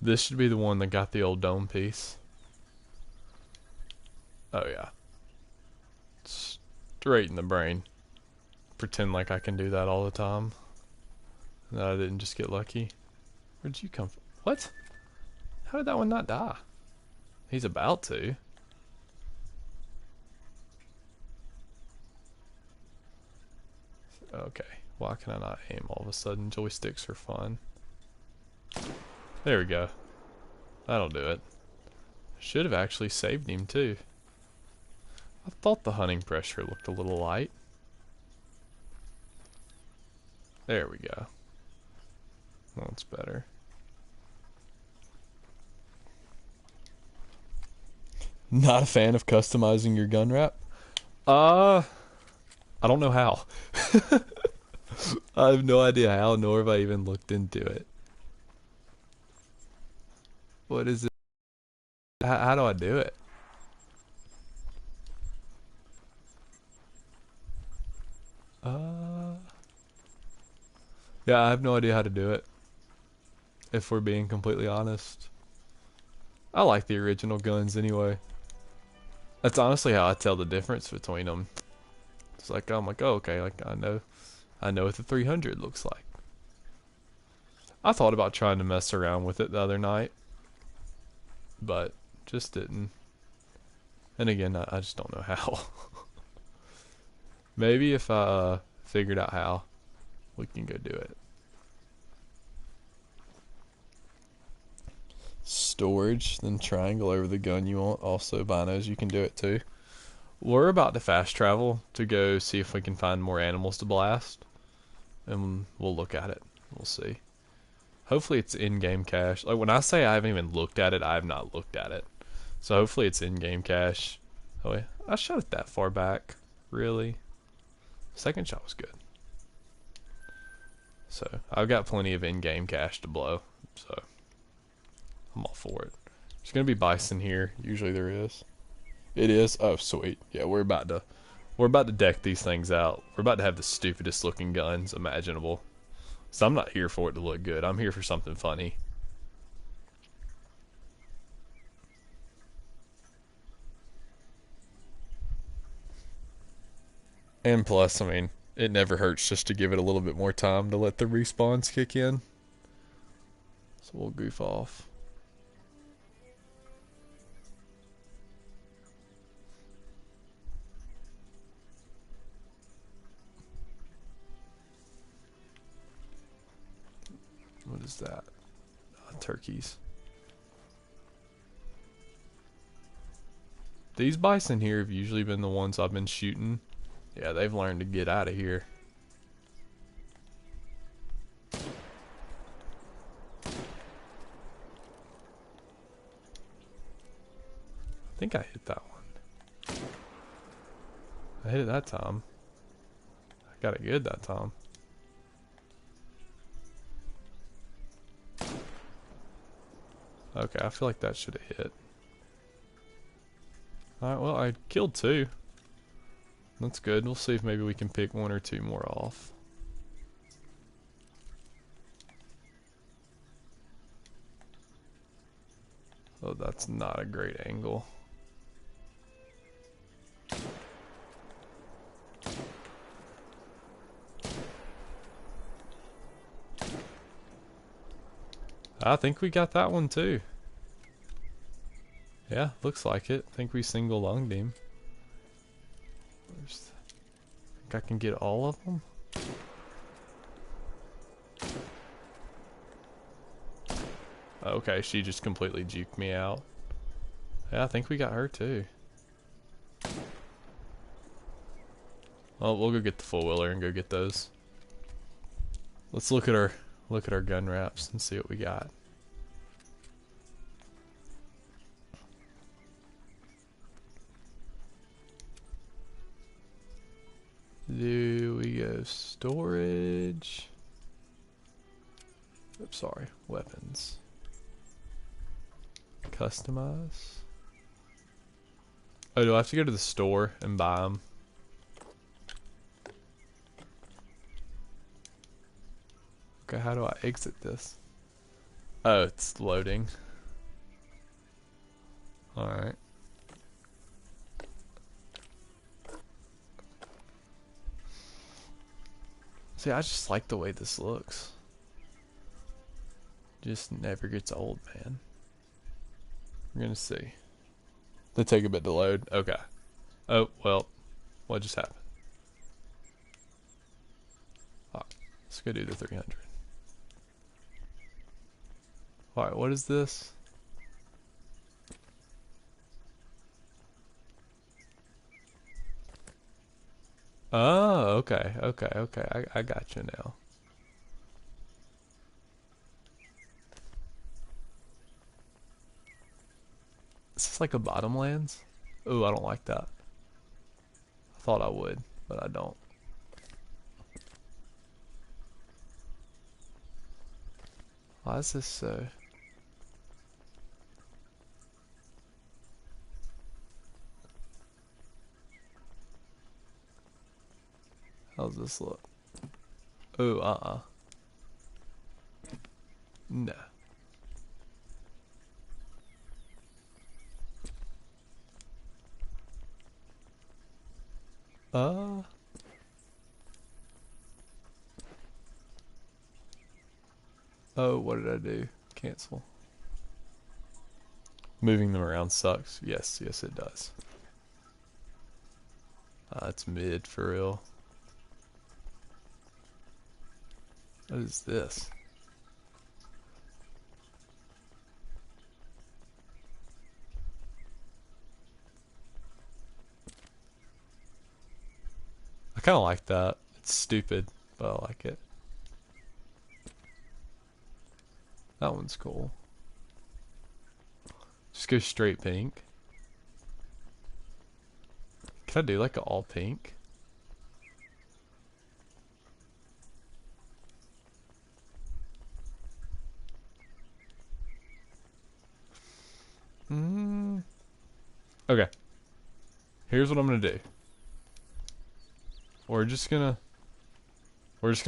This should be the one that got the old dome piece. Oh yeah. Straight in the brain. Pretend like I can do that all the time. That I didn't just get lucky. Where'd you come from? What? How did that one not die? He's about to. Okay. Why can I not aim all of a sudden? Joysticks are fun. There we go. That'll do it. Should have actually saved him too. I thought the hunting pressure looked a little light. There we go. That's better. Not a fan of customizing your gun wrap? I don't know how. I have no idea how, nor have I even looked into it. What is it? How do I do it? Yeah, I have no idea how to do it. If we're being completely honest. I like the original guns anyway. That's honestly how I tell the difference between them. It's like, I'm like, oh, okay, like I know what the 300 looks like. I thought about trying to mess around with it the other night, but just didn't. And again, I just don't know how. Maybe if I figured out how, we can go do it. Storage, then triangle over the gun you want. Also, binos, you can do it too. We're about to fast travel to go see if we can find more animals to blast, and we'll look at it. We'll see. Hopefully it's in-game cache. Like when I say I haven't even looked at it, I have not looked at it. So hopefully it's in-game cache. Oh yeah, I shot it that far back. Really? Second shot was good. So I've got plenty of in-game cache to blow. So I'm all for it. There's gonna be bison here. Usually there is. It is. Oh sweet. Yeah, we're about to deck these things out. We're about to have the stupidest looking guns imaginable. So I'm not here for it to look good. I'm here for something funny. And plus, I mean, it never hurts just to give it a little bit more time to let the respawns kick in. So we'll goof off. What is that? Turkeys. These bison here have usually been the ones I've been shooting. Yeah, they've learned to get out of here. I think I hit that one. I hit it that time. I got it good that time. Okay, I feel like that should have hit. Alright, well, I killed two. That's good. We'll see if maybe we can pick one or two more off. Oh, that's not a great angle. I think we got that one too. Yeah, looks like it. I think we single lunged him. Think I can get all of them? Okay, she just completely juked me out. Yeah, I think we got her too. Well, we'll go get the full wheeler and go get those. Let's look at our gun wraps and see what we got. Do we go storage? Oops, sorry, weapons. Customize. Oh, do I have to go to the store and buy them? Okay, how do I exit this? Oh, it's loading. Alright. See, I just like the way this looks. Just never gets old, man. We're gonna see. They take a bit to load. Okay. Oh, well. What just happened? Alright, let's go do the 300. Alright, what is this? Oh, okay, okay. I got you now. Is this like a Bottomlands? Ooh, I don't like that. I thought I would, but I don't. Why is this so... How's this look? Ooh, No. Uh... Oh, what did I do? Cancel. Moving them around sucks. Yes, yes it does. It's mid for real. What is this? I kind of like that. It's stupid, but I like it. That one's cool. Just go straight pink. Can I do like an all pink? Okay. Here's what I'm gonna do. We're just gonna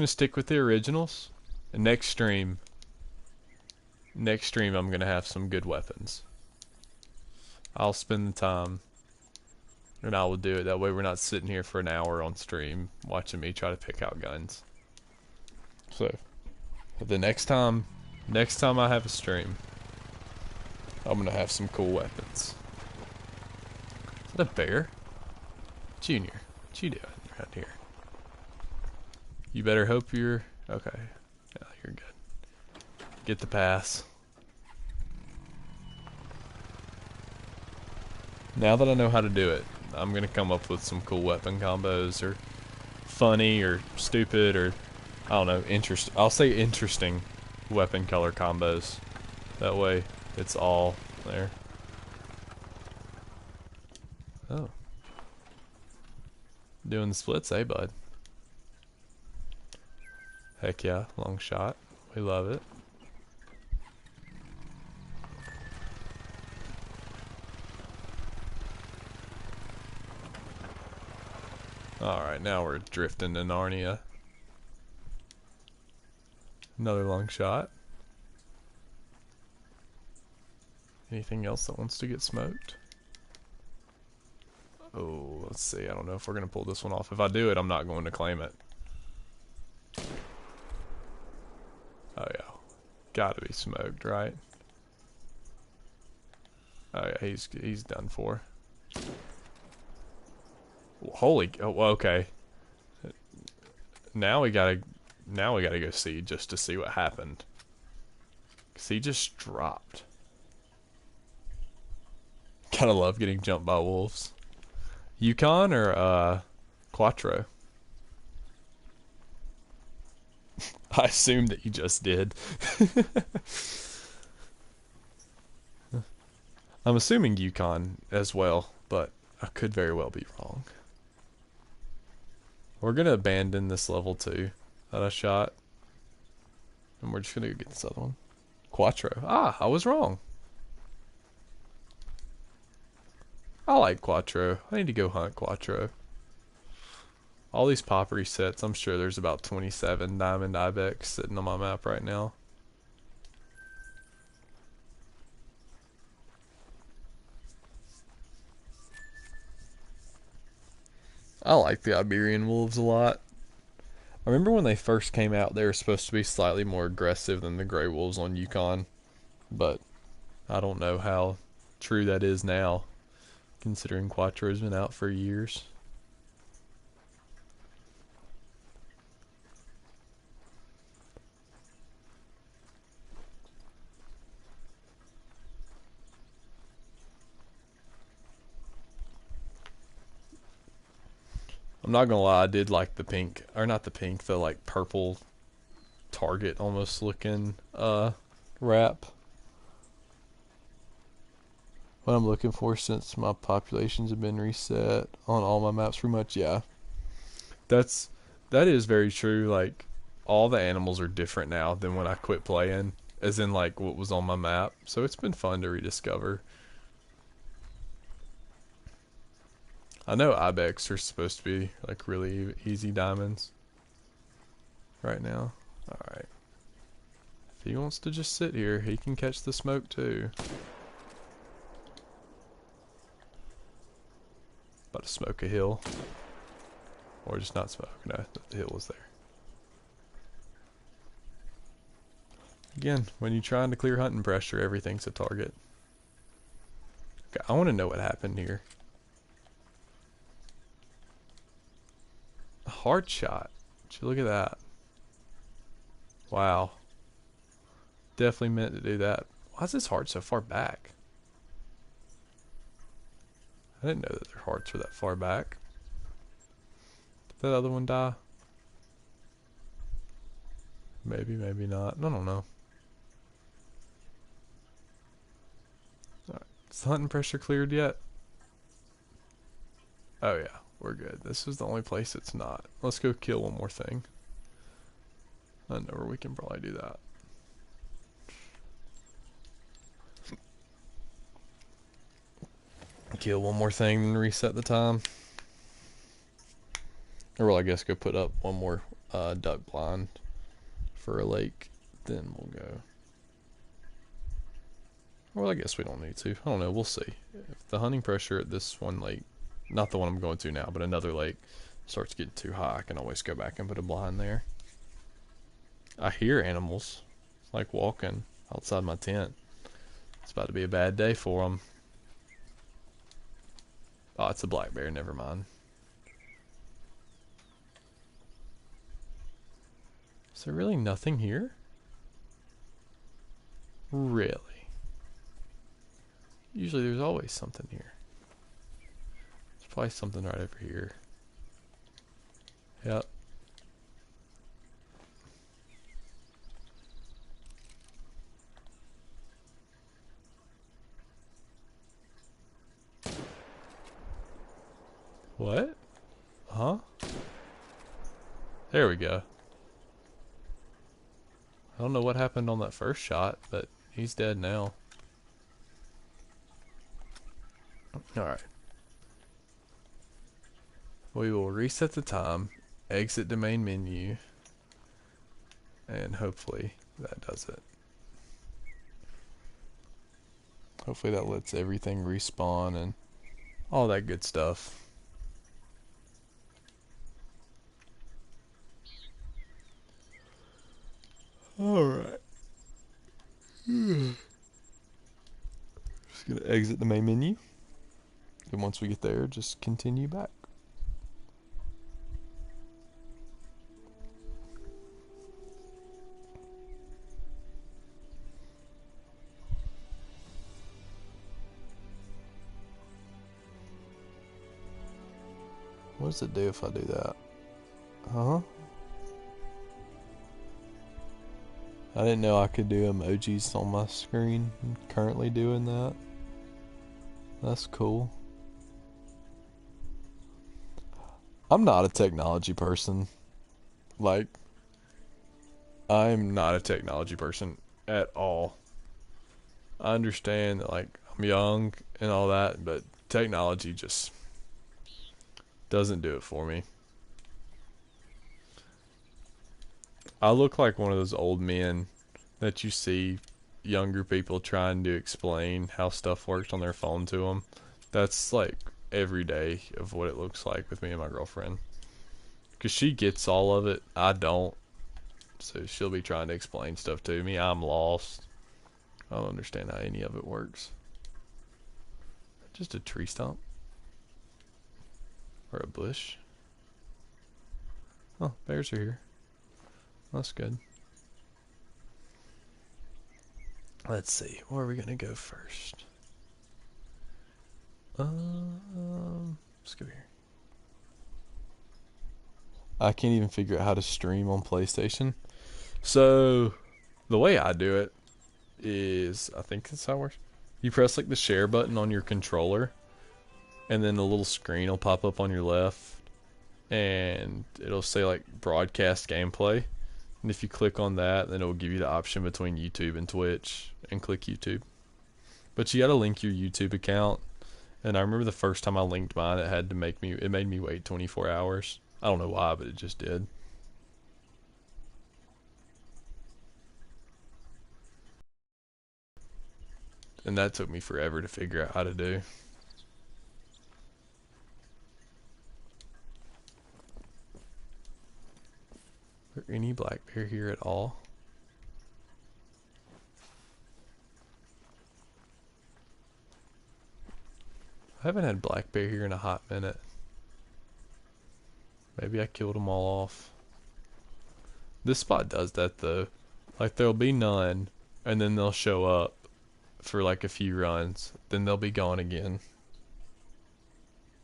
stick with the originals. And next stream I'm gonna have some good weapons. I'll spend the time and I will do it. That way we're not sitting here for an hour on stream watching me try to pick out guns. So the next time I have a stream, I'm gonna have some cool weapons. Is that a bear? Junior, what you doing around here? You better hope you're okay. Yeah, you're good. Get the pass. Now that I know how to do it, I'm gonna come up with some cool weapon combos, or funny, or stupid, or I don't know, I'll say interesting weapon color combos. That way, it's all there. Oh. Doing the splits, eh, bud? Heck yeah, long shot. We love it. Alright, now we're drifting to Narnia. Another long shot. Anything else that wants to get smoked? Oh, let's see. I don't know if we're going to pull this one off. If I do it, I'm not going to claim it. Oh, yeah. Gotta be smoked, right? Oh, yeah. He's done for. Holy... Oh, okay. Now we gotta go see just to see what happened. 'Cause he just dropped. Gotta love getting jumped by wolves. Yukon or Quattro? I assumed that you just did. I'm assuming Yukon as well, but I could very well be wrong. We're gonna abandon this level 2 that I shot. And we're just gonna go get this other one. Quattro. Ah, I was wrong. I like Quattro. I need to go hunt Quattro. All these pop resets, I'm sure there's about 27 diamond ibex sitting on my map right now. I like the Iberian wolves a lot. I remember when they first came out, they were supposed to be slightly more aggressive than the gray wolves on Yukon, but I don't know how true that is now, considering Quattro's been out for years. I'm not gonna lie, I did like the pink, or not the pink, the like purple target almost looking wrap. What I'm looking for since my populations have been reset on all my maps pretty much, yeah. That's that is very true. Like all the animals are different now than when I quit playing, as in like what was on my map. So it's been fun to rediscover. I know ibex are supposed to be like really easy diamonds right now. Alright. If he wants to just sit here, he can catch the smoke too. About to smoke a hill. Or just not smoke. No, the hill was there. Again, when you're trying to clear hunting pressure, everything's a target. Okay, I want to know what happened here. A hard shot. Would you look at that? Wow. Definitely meant to do that. Why is this heart so far back? I didn't know that their hearts were that far back. Did that other one die? Maybe, maybe not. I don't know. Alright. Is the hunting pressure cleared yet? Oh yeah, we're good. This is the only place it's not. Let's go kill one more thing. I know where we can probably do that. Kill one more thing and reset the time. Or well, I guess go put up one more duck blind for a lake. Then we'll go. Well, I guess we don't need to. I don't know. We'll see. If the hunting pressure at this one lake, not the one I'm going to now, but another lake, starts getting too high, I can always go back and put a blind there. I hear animals. It's like walking outside my tent. It's about to be a bad day for them. Oh, it's a black bear. Never mind. Is there really nothing here? Really? Usually there's always something here. There's probably something right over here. Yep. What? Huh? There we go. I don't know what happened on that first shot, but he's dead now. Alright. We will reset the time, exit the main menu, and hopefully that does it. Hopefully that lets everything respawn and all that good stuff. Alright. Just gonna exit the main menu. And once we get there, just continue back. What does it do if I do that? Huh? I didn't know I could do emojis on my screen. I'm currently doing that. That's cool. I'm not a technology person. Like, I'm not a technology person at all. I understand that, like, I'm young and all that, but technology just doesn't do it for me. I look like one of those old men that you see younger people trying to explain how stuff works on their phone to them. That's like every day of what it looks like with me and my girlfriend. Because she gets all of it, I don't. So she'll be trying to explain stuff to me. I'm lost. I don't understand how any of it works. Just a tree stump. Or a bush. Oh, bears are here. That's good. Let's see. Where are we going to go first? Let's go here. I can't even figure out how to stream on PlayStation. So, the way I do it is, I think that's how it works. You press like the share button on your controller, and then the little screen will pop up on your left, and it'll say like broadcast gameplay. And if you click on that, then it'll give you the option between YouTube and Twitch, and click YouTube. But you gotta link your YouTube account. And I remember the first time I linked mine, it made me wait 24 hours. I don't know why, but it just did. And that took me forever to figure out how to do. Is there any black bear here at all? I haven't had black bear here in a hot minute. Maybe I killed them all off. This spot does that though. Like there'll be none, and then they'll show up for like a few runs. Then they'll be gone again.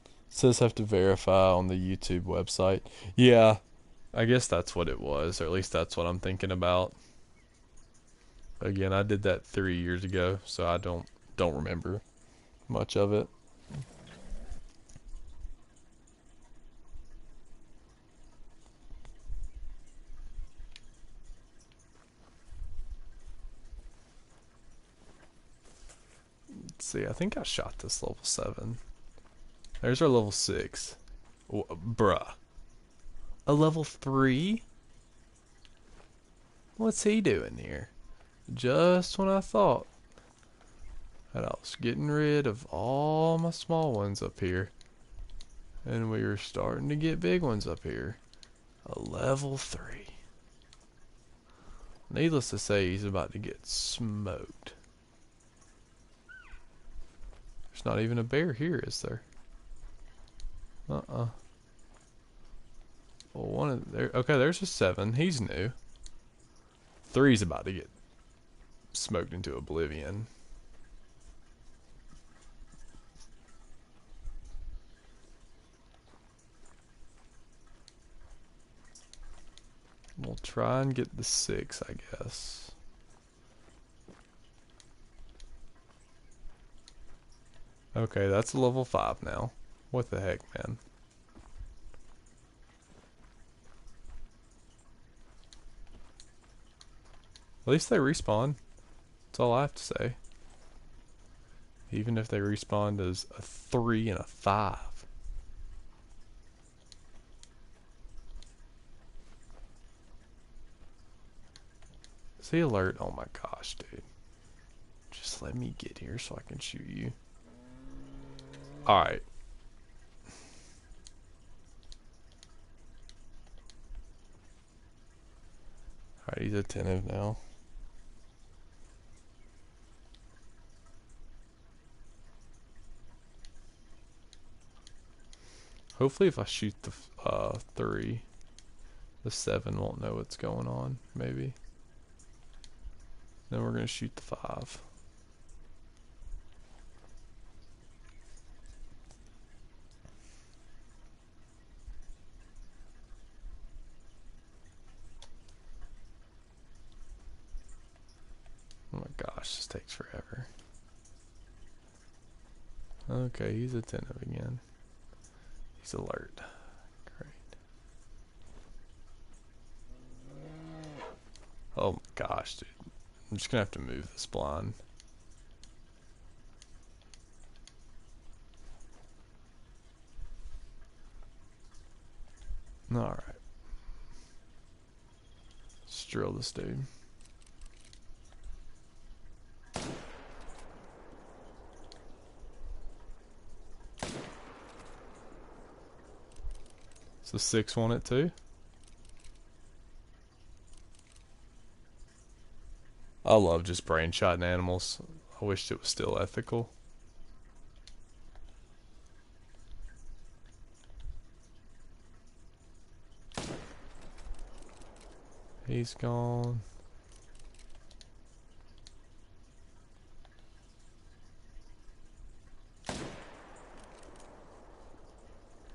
It says have to verify on the YouTube website. Yeah, I guess that's what it was, or at least that's what I'm thinking about. Again, I did that 3 years ago, so I don't remember much of it. Let's see, I think I shot this level 7. There's our level 6. Bruh. A level 3? What's he doing here? Just when I thought that I was getting rid of all my small ones up here, and we were starting to get big ones up here. A level 3. Needless to say, he's about to get smoked. There's not even a bear here, is there? Well, one of there. Okay, there's a 7. He's new. 3's about to get smoked into oblivion. We'll try and get the 6, I guess. Okay, that's a level 5 now. What the heck, man? At least they respawn. That's all I have to say. Even if they respawned as a 3 and a 5. Is he alert? Oh my gosh, dude. Just let me get here so I can shoot you. Alright. Alright, he's attentive now. Hopefully if I shoot the 3, the 7 won't know what's going on, maybe. Then we're going to shoot the 5. Oh my gosh, this takes forever. Okay, he's attentive again. He's alert. Great. Oh my gosh, dude. I'm just gonna have to move this blind. Alright. Let's drill this dude. So 6 want it too? I love just brain shotting animals. I wished it was still ethical. He's gone.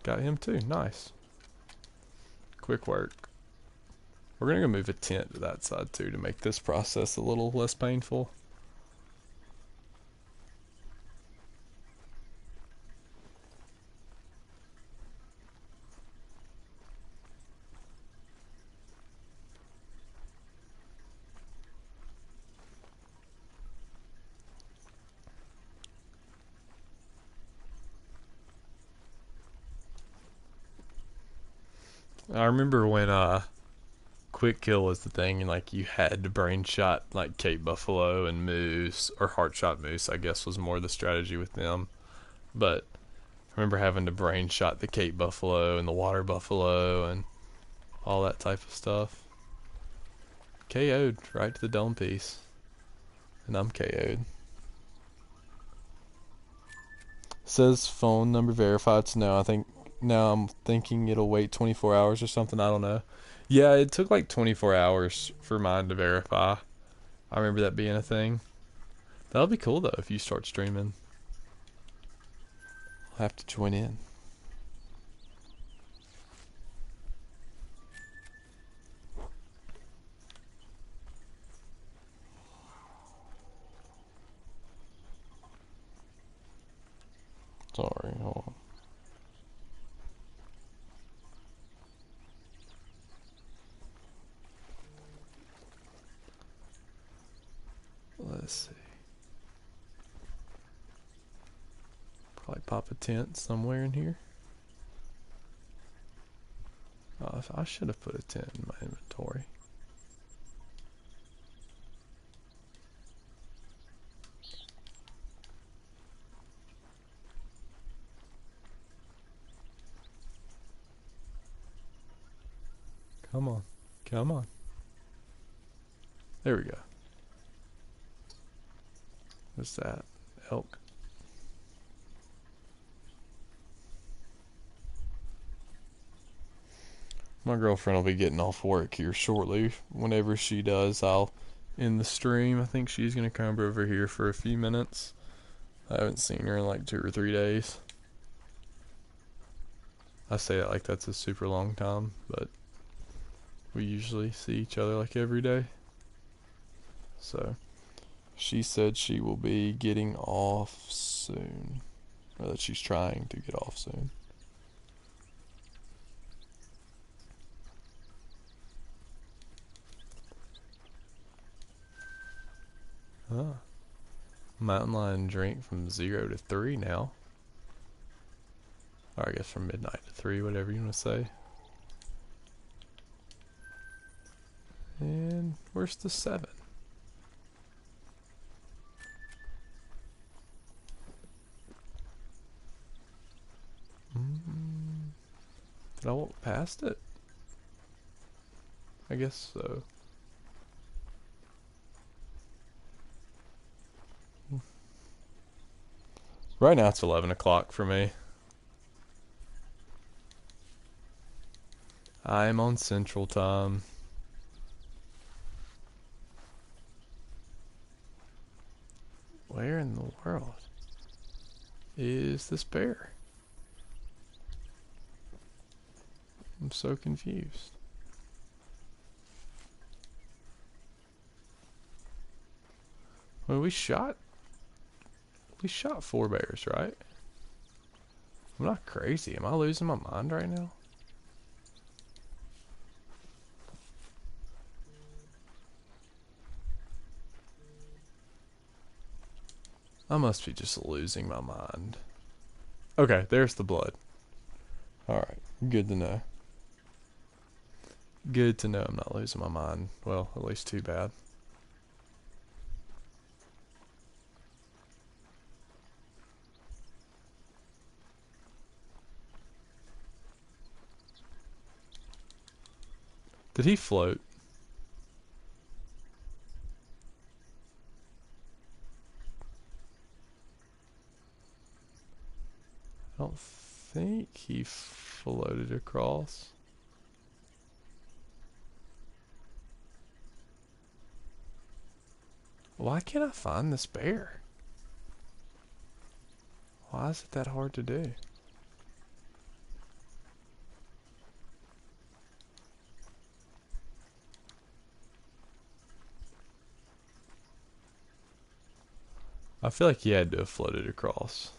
Got him too. Nice. Quick work. We're gonna go move a tent to that side too to make this process a little less painful. I remember when quick kill was the thing, and like you had to brain shot like Cape Buffalo and moose, or heart shot moose, I guess was more the strategy with them. But I remember having to brain shot the Cape Buffalo and the water buffalo and all that type of stuff. KO'd right to the dome piece, and I'm KO'd. Says phone number verified, so no, I think now I'm thinking it'll wait 24 hours or something. I don't know. Yeah, it took like 24 hours for mine to verify. I remember that being a thing. That'll be cool though if you start streaming. I'll have to join in. Sorry, hold on. Let's see. Probably pop a tent somewhere in here. I should have put a tent in my inventory. Come on. Come on. There we go. What's that? Elk. My girlfriend will be getting off work here shortly. Whenever she does, I'll end the stream. I think she's going to come over here for a few minutes. I haven't seen her in like 2 or 3 days. I say it like that's a super long time, but we usually see each other like every day. So she said she will be getting off soon, or that she's trying to get off soon. Ah, mountain lion drink from 0 to 3 now. Or I guess from midnight to 3, whatever you want to say. And where's the 7? Did I walk past it? I guess so. Right now it's 11 o'clock for me. I'm on Central Time. Where in the world is this bear? I'm so confused. Well, we shot 4 bears, right? I'm not crazy. Am I losing my mind right now? I must be just losing my mind. Okay, there's the blood. Alright, good to know. Good to know I'm not losing my mind. Well, at least too bad. Did he float? I don't think he floated across. Why can't I find this bear? Why is it that hard to do? I feel like he had to have floated across.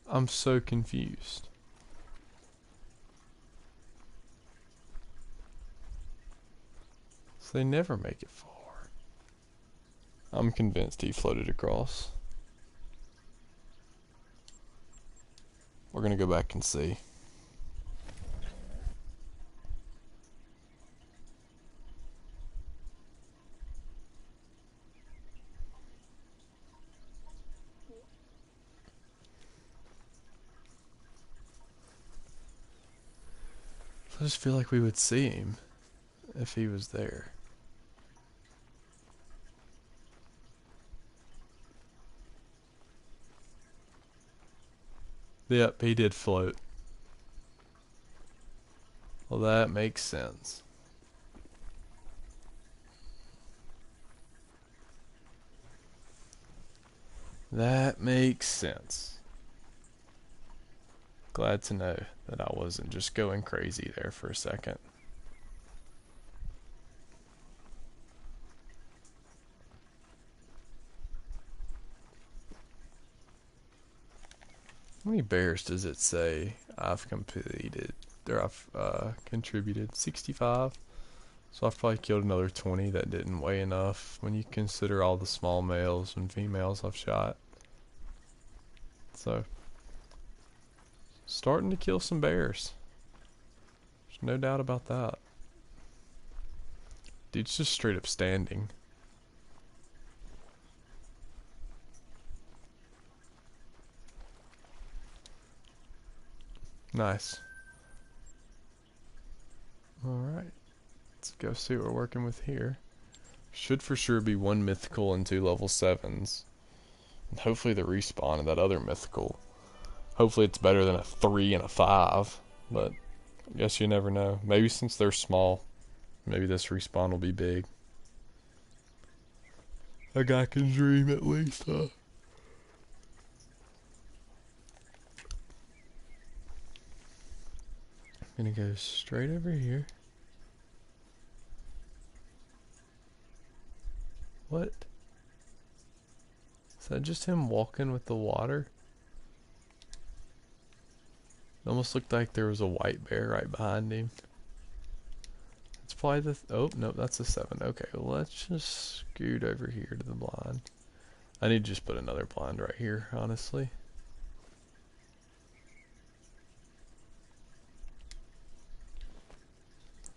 I'm so confused. So they never make it far. I'm convinced he floated across. We're gonna go back and see. I just feel like we would see him if he was there. Yep, he did float. Well, that makes sense. That makes sense. Glad to know that I wasn't just going crazy there for a second. How many bears does it say I've completed, or I've contributed? 65? So I've probably killed another 20 that didn't weigh enough when you consider all the small males and females I've shot. So, starting to kill some bears. There's no doubt about that. Dude's just straight up standing. Nice. Alright. Let's go see what we're working with here. Should for sure be one mythical and 2 level 7s. And hopefully the respawn of that other mythical. Hopefully it's better than a 3 and a 5. But I guess you never know. Maybe since they're small, maybe this respawn will be big. A guy can dream at least, huh? I'm gonna go straight over here. What? Is that just him walking with the water? It almost looked like there was a white bear right behind him. It's probably the... oh, nope, that's a 7. Okay, well, let's just scoot over here to the blind. I need to just put another blind right here, honestly.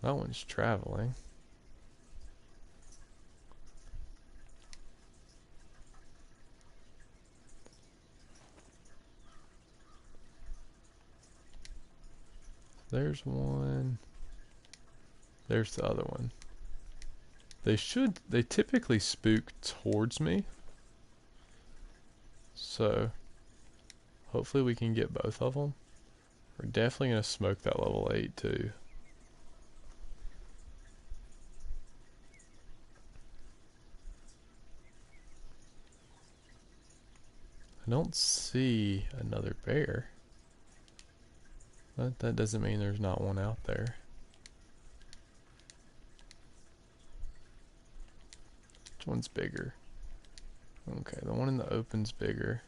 That one's traveling. There's one. There's the other one. They typically spook towards me. So, hopefully we can get both of them. We're definitely going to smoke that level 8 too. I don't see another bear. But that doesn't mean there's not one out there. Which one's bigger? Okay, the one in the open's bigger.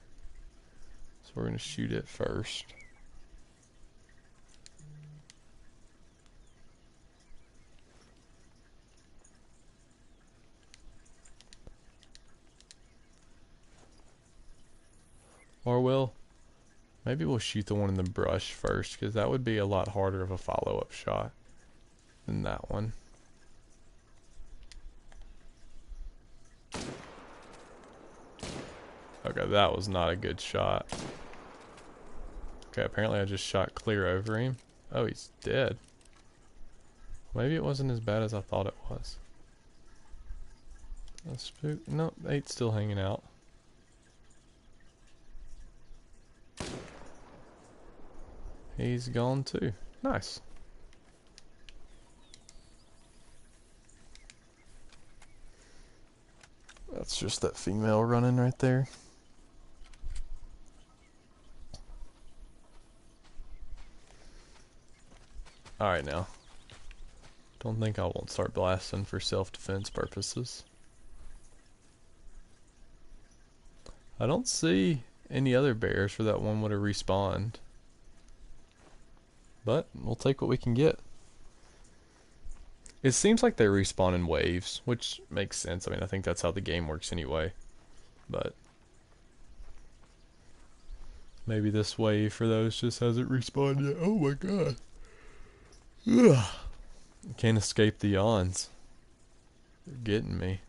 So we're going to shoot it first. Or maybe we'll shoot the one in the brush first, because that would be a lot harder of a follow-up shot than that one. Okay, that was not a good shot. Okay, apparently I just shot clear over him. Oh, he's dead. Maybe it wasn't as bad as I thought it was. A spook? Nope, 8's still hanging out. He's gone too. Nice. That's just that female running right there. Alright now. Don't think I won't start blasting for self-defense purposes. I don't see any other bears for that one would have respawned. But we'll take what we can get. It seems like they respawn in waves, which makes sense. I mean, I think that's how the game works anyway. But maybe this wave for those just hasn't respawned yet. Oh my god. Ugh. Can't escape the yawns. They're getting me.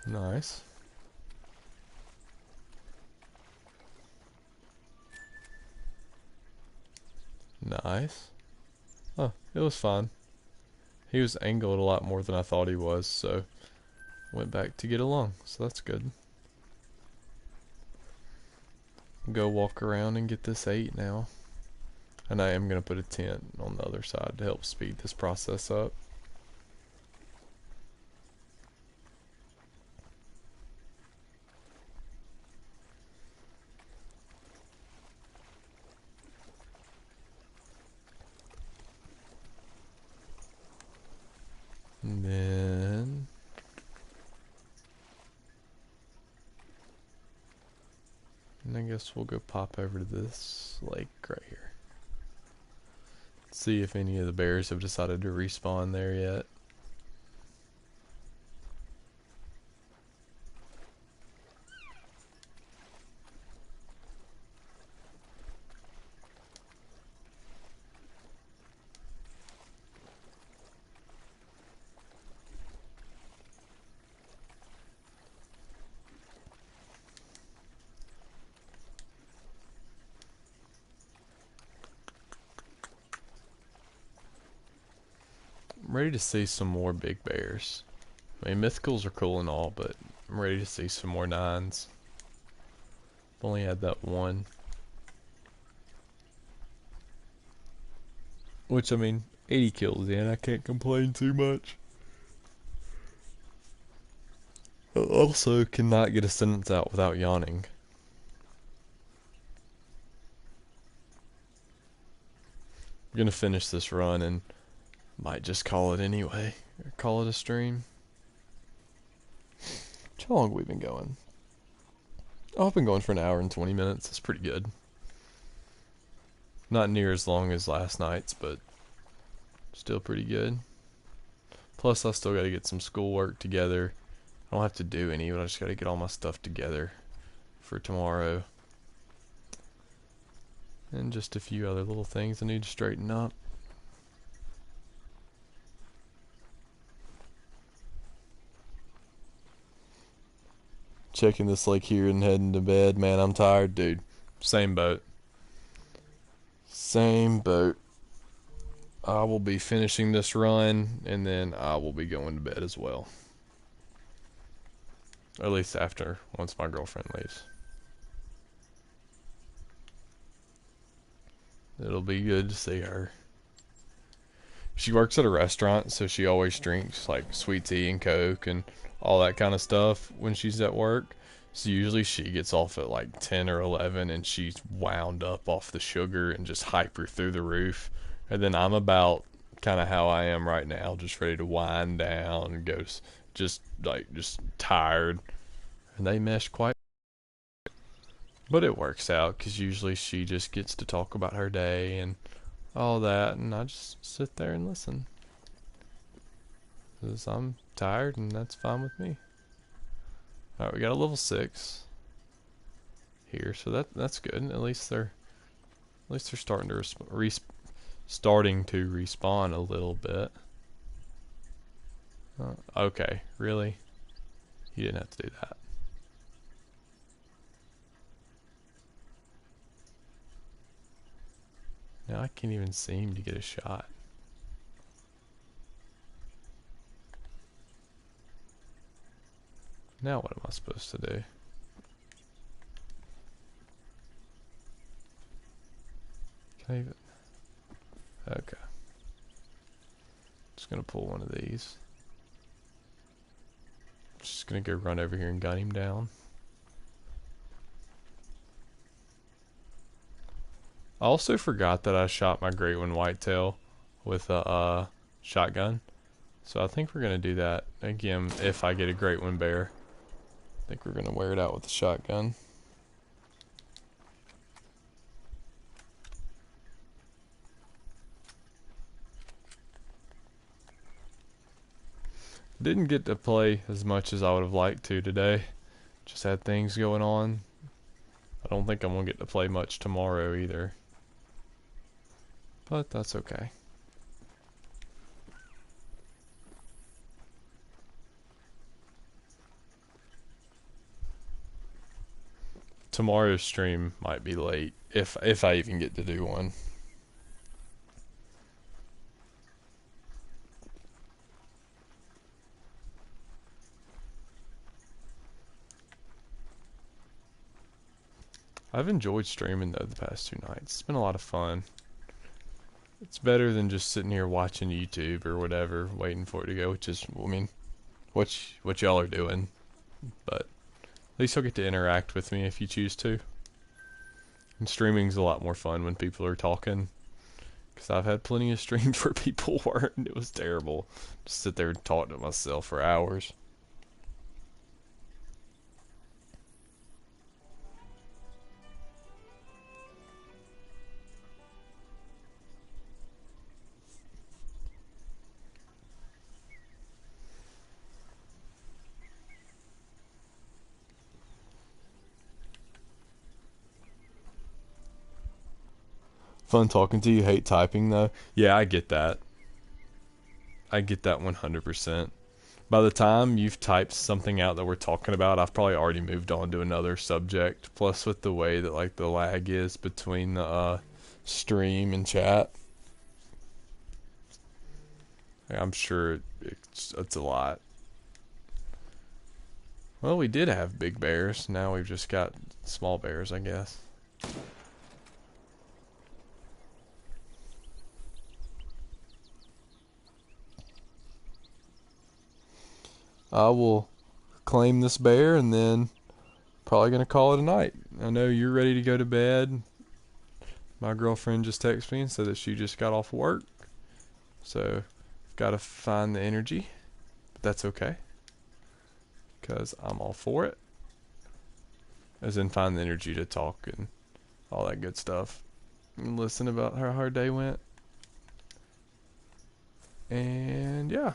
Nice. Nice. Oh, it was fine. He was angled a lot more than I thought he was, so went back to get along, so that's good. Go walk around and get this 8 now. And I am going to put a tent on the other side to help speed this process up. And then I guess we'll go pop over to this lake right here. See if any of the bears have decided to respawn there yet. I'm ready to see some more big bears. I mean, mythicals are cool and all, but I'm ready to see some more 9s. I've only had that one. Which, I mean, 80 kills in, I can't complain too much. I also cannot get a sentence out without yawning. I'm gonna finish this run and might just call it anyway. Or call it a stream. How long have we been going? Oh, I've been going for an hour and 20 minutes. That's pretty good. Not near as long as last night's, but still pretty good. Plus, I still gotta get some schoolwork together. I don't have to do any, but I just gotta get all my stuff together for tomorrow. And just a few other little things I need to straighten up. Checking this lake here and heading to bed. Man, I'm tired, dude. Same boat. Same boat. I will be finishing this run, and then I will be going to bed as well. Or at least after, once my girlfriend leaves. It'll be good to see her. She works at a restaurant, so she always drinks like sweet tea and Coke and all that kind of stuff when she's at work. So usually she gets off at like 10 or 11 and she's wound up off the sugar and just hyper through the roof. And then I'm about kind of how I am right now, just ready to wind down and go just tired. And they mesh quite. But it works out because usually she just gets to talk about her day and all that, and I just sit there and listen. Because I'm tired, and that's fine with me. Alright, we got a level 6 here, so that's good. At least they're starting to starting to respawn a little bit. Okay, really? You didn't have to do that. Now I can't even seem to get a shot. Now what am I supposed to do? Can I even... Okay. Just gonna pull one of these. Just gonna go run over here and gun him down. I also forgot that I shot my great one whitetail with a shotgun. So I think we're gonna do that again if I get a great one bear. I think we're gonna wear it out with the shotgun. Didn't get to play as much as I would have liked to today. Just had things going on. I don't think I'm gonna get to play much tomorrow either. But that's okay. Tomorrow's stream might be late if I even get to do one. I've enjoyed streaming though the past 2 nights. It's been a lot of fun. It's better than just sitting here watching YouTube or whatever, waiting for it to go, which is, I mean, what y'all are doing. But at least you'll get to interact with me if you choose to. And streaming's a lot more fun when people are talking. Because I've had plenty of streams where people weren't, and it was terrible. Just sit there and talk to myself for hours. Fun talking to you, hate typing though. Yeah, I get that. I get that 100%. By the time you've typed something out that we're talking about, I've probably already moved on to another subject. Plus, with the way that like the lag is between the stream and chat, I'm sure it's a lot. Well, we did have big bears. Now we've just got small bears, I guess. I will claim this bear and then probably gonna call it a night. I know you're ready to go to bed. My girlfriend just texted me and said that she just got off work. So, I've got to find the energy. But that's okay. Because I'm all for it. As in, find the energy to talk and all that good stuff. And listen about how her day went. And yeah.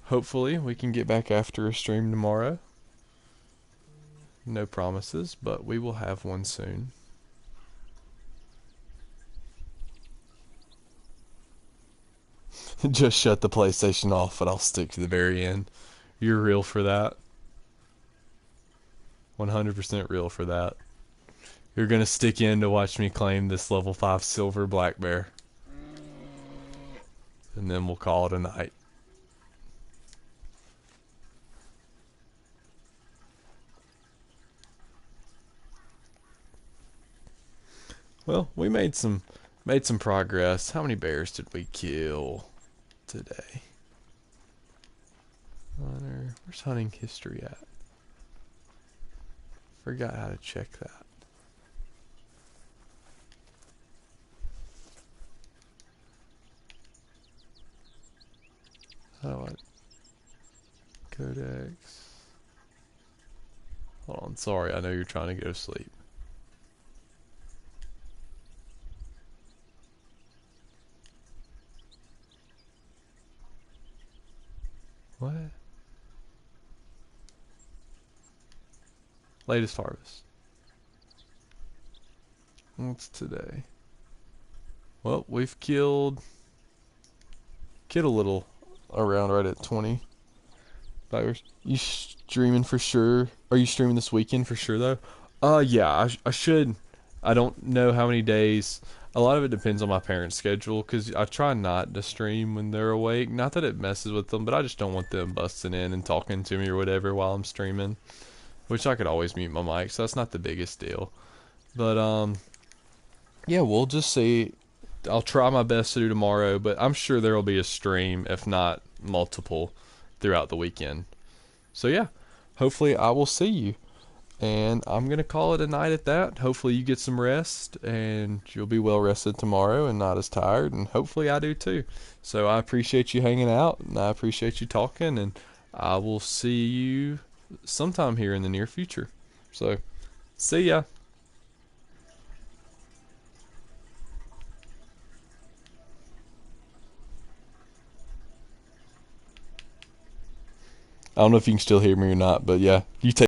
Hopefully, we can get back after a stream tomorrow. No promises, but we will have one soon. Just shut the PlayStation off, and I'll stick to the very end. You're real for that. 100% real for that. You're gonna stick in to watch me claim this level 5 silver black bear. And then we'll call it a night. Well, we made some progress. How many bears did we kill today? Hunter, where's hunting history at? Forgot how to check that. How do I... Codex. Hold on, sorry, I know you're trying to go to sleep. What? Latest harvest. What's today? Well, we've killed a little around right at 20 hours. You streaming for sure? Are you streaming this weekend for sure though? Yeah, I should. I don't know how many days. A lot of it depends on my parents' schedule because I try not to stream when they're awake. Not that it messes with them, but I just don't want them busting in and talking to me or whatever while I'm streaming. Which I could always mute my mic, so that's not the biggest deal. But yeah, we'll just see. I'll try my best to do tomorrow, but I'm sure there will be a stream, if not multiple, throughout the weekend. So yeah, hopefully I will see you. And I'm going to call it a night at that. Hopefully you get some rest and you'll be well rested tomorrow and not as tired. And hopefully I do too. So I appreciate you hanging out and I appreciate you talking. And I will see you sometime here in the near future. So see ya. I don't know if you can still hear me or not, but yeah, you take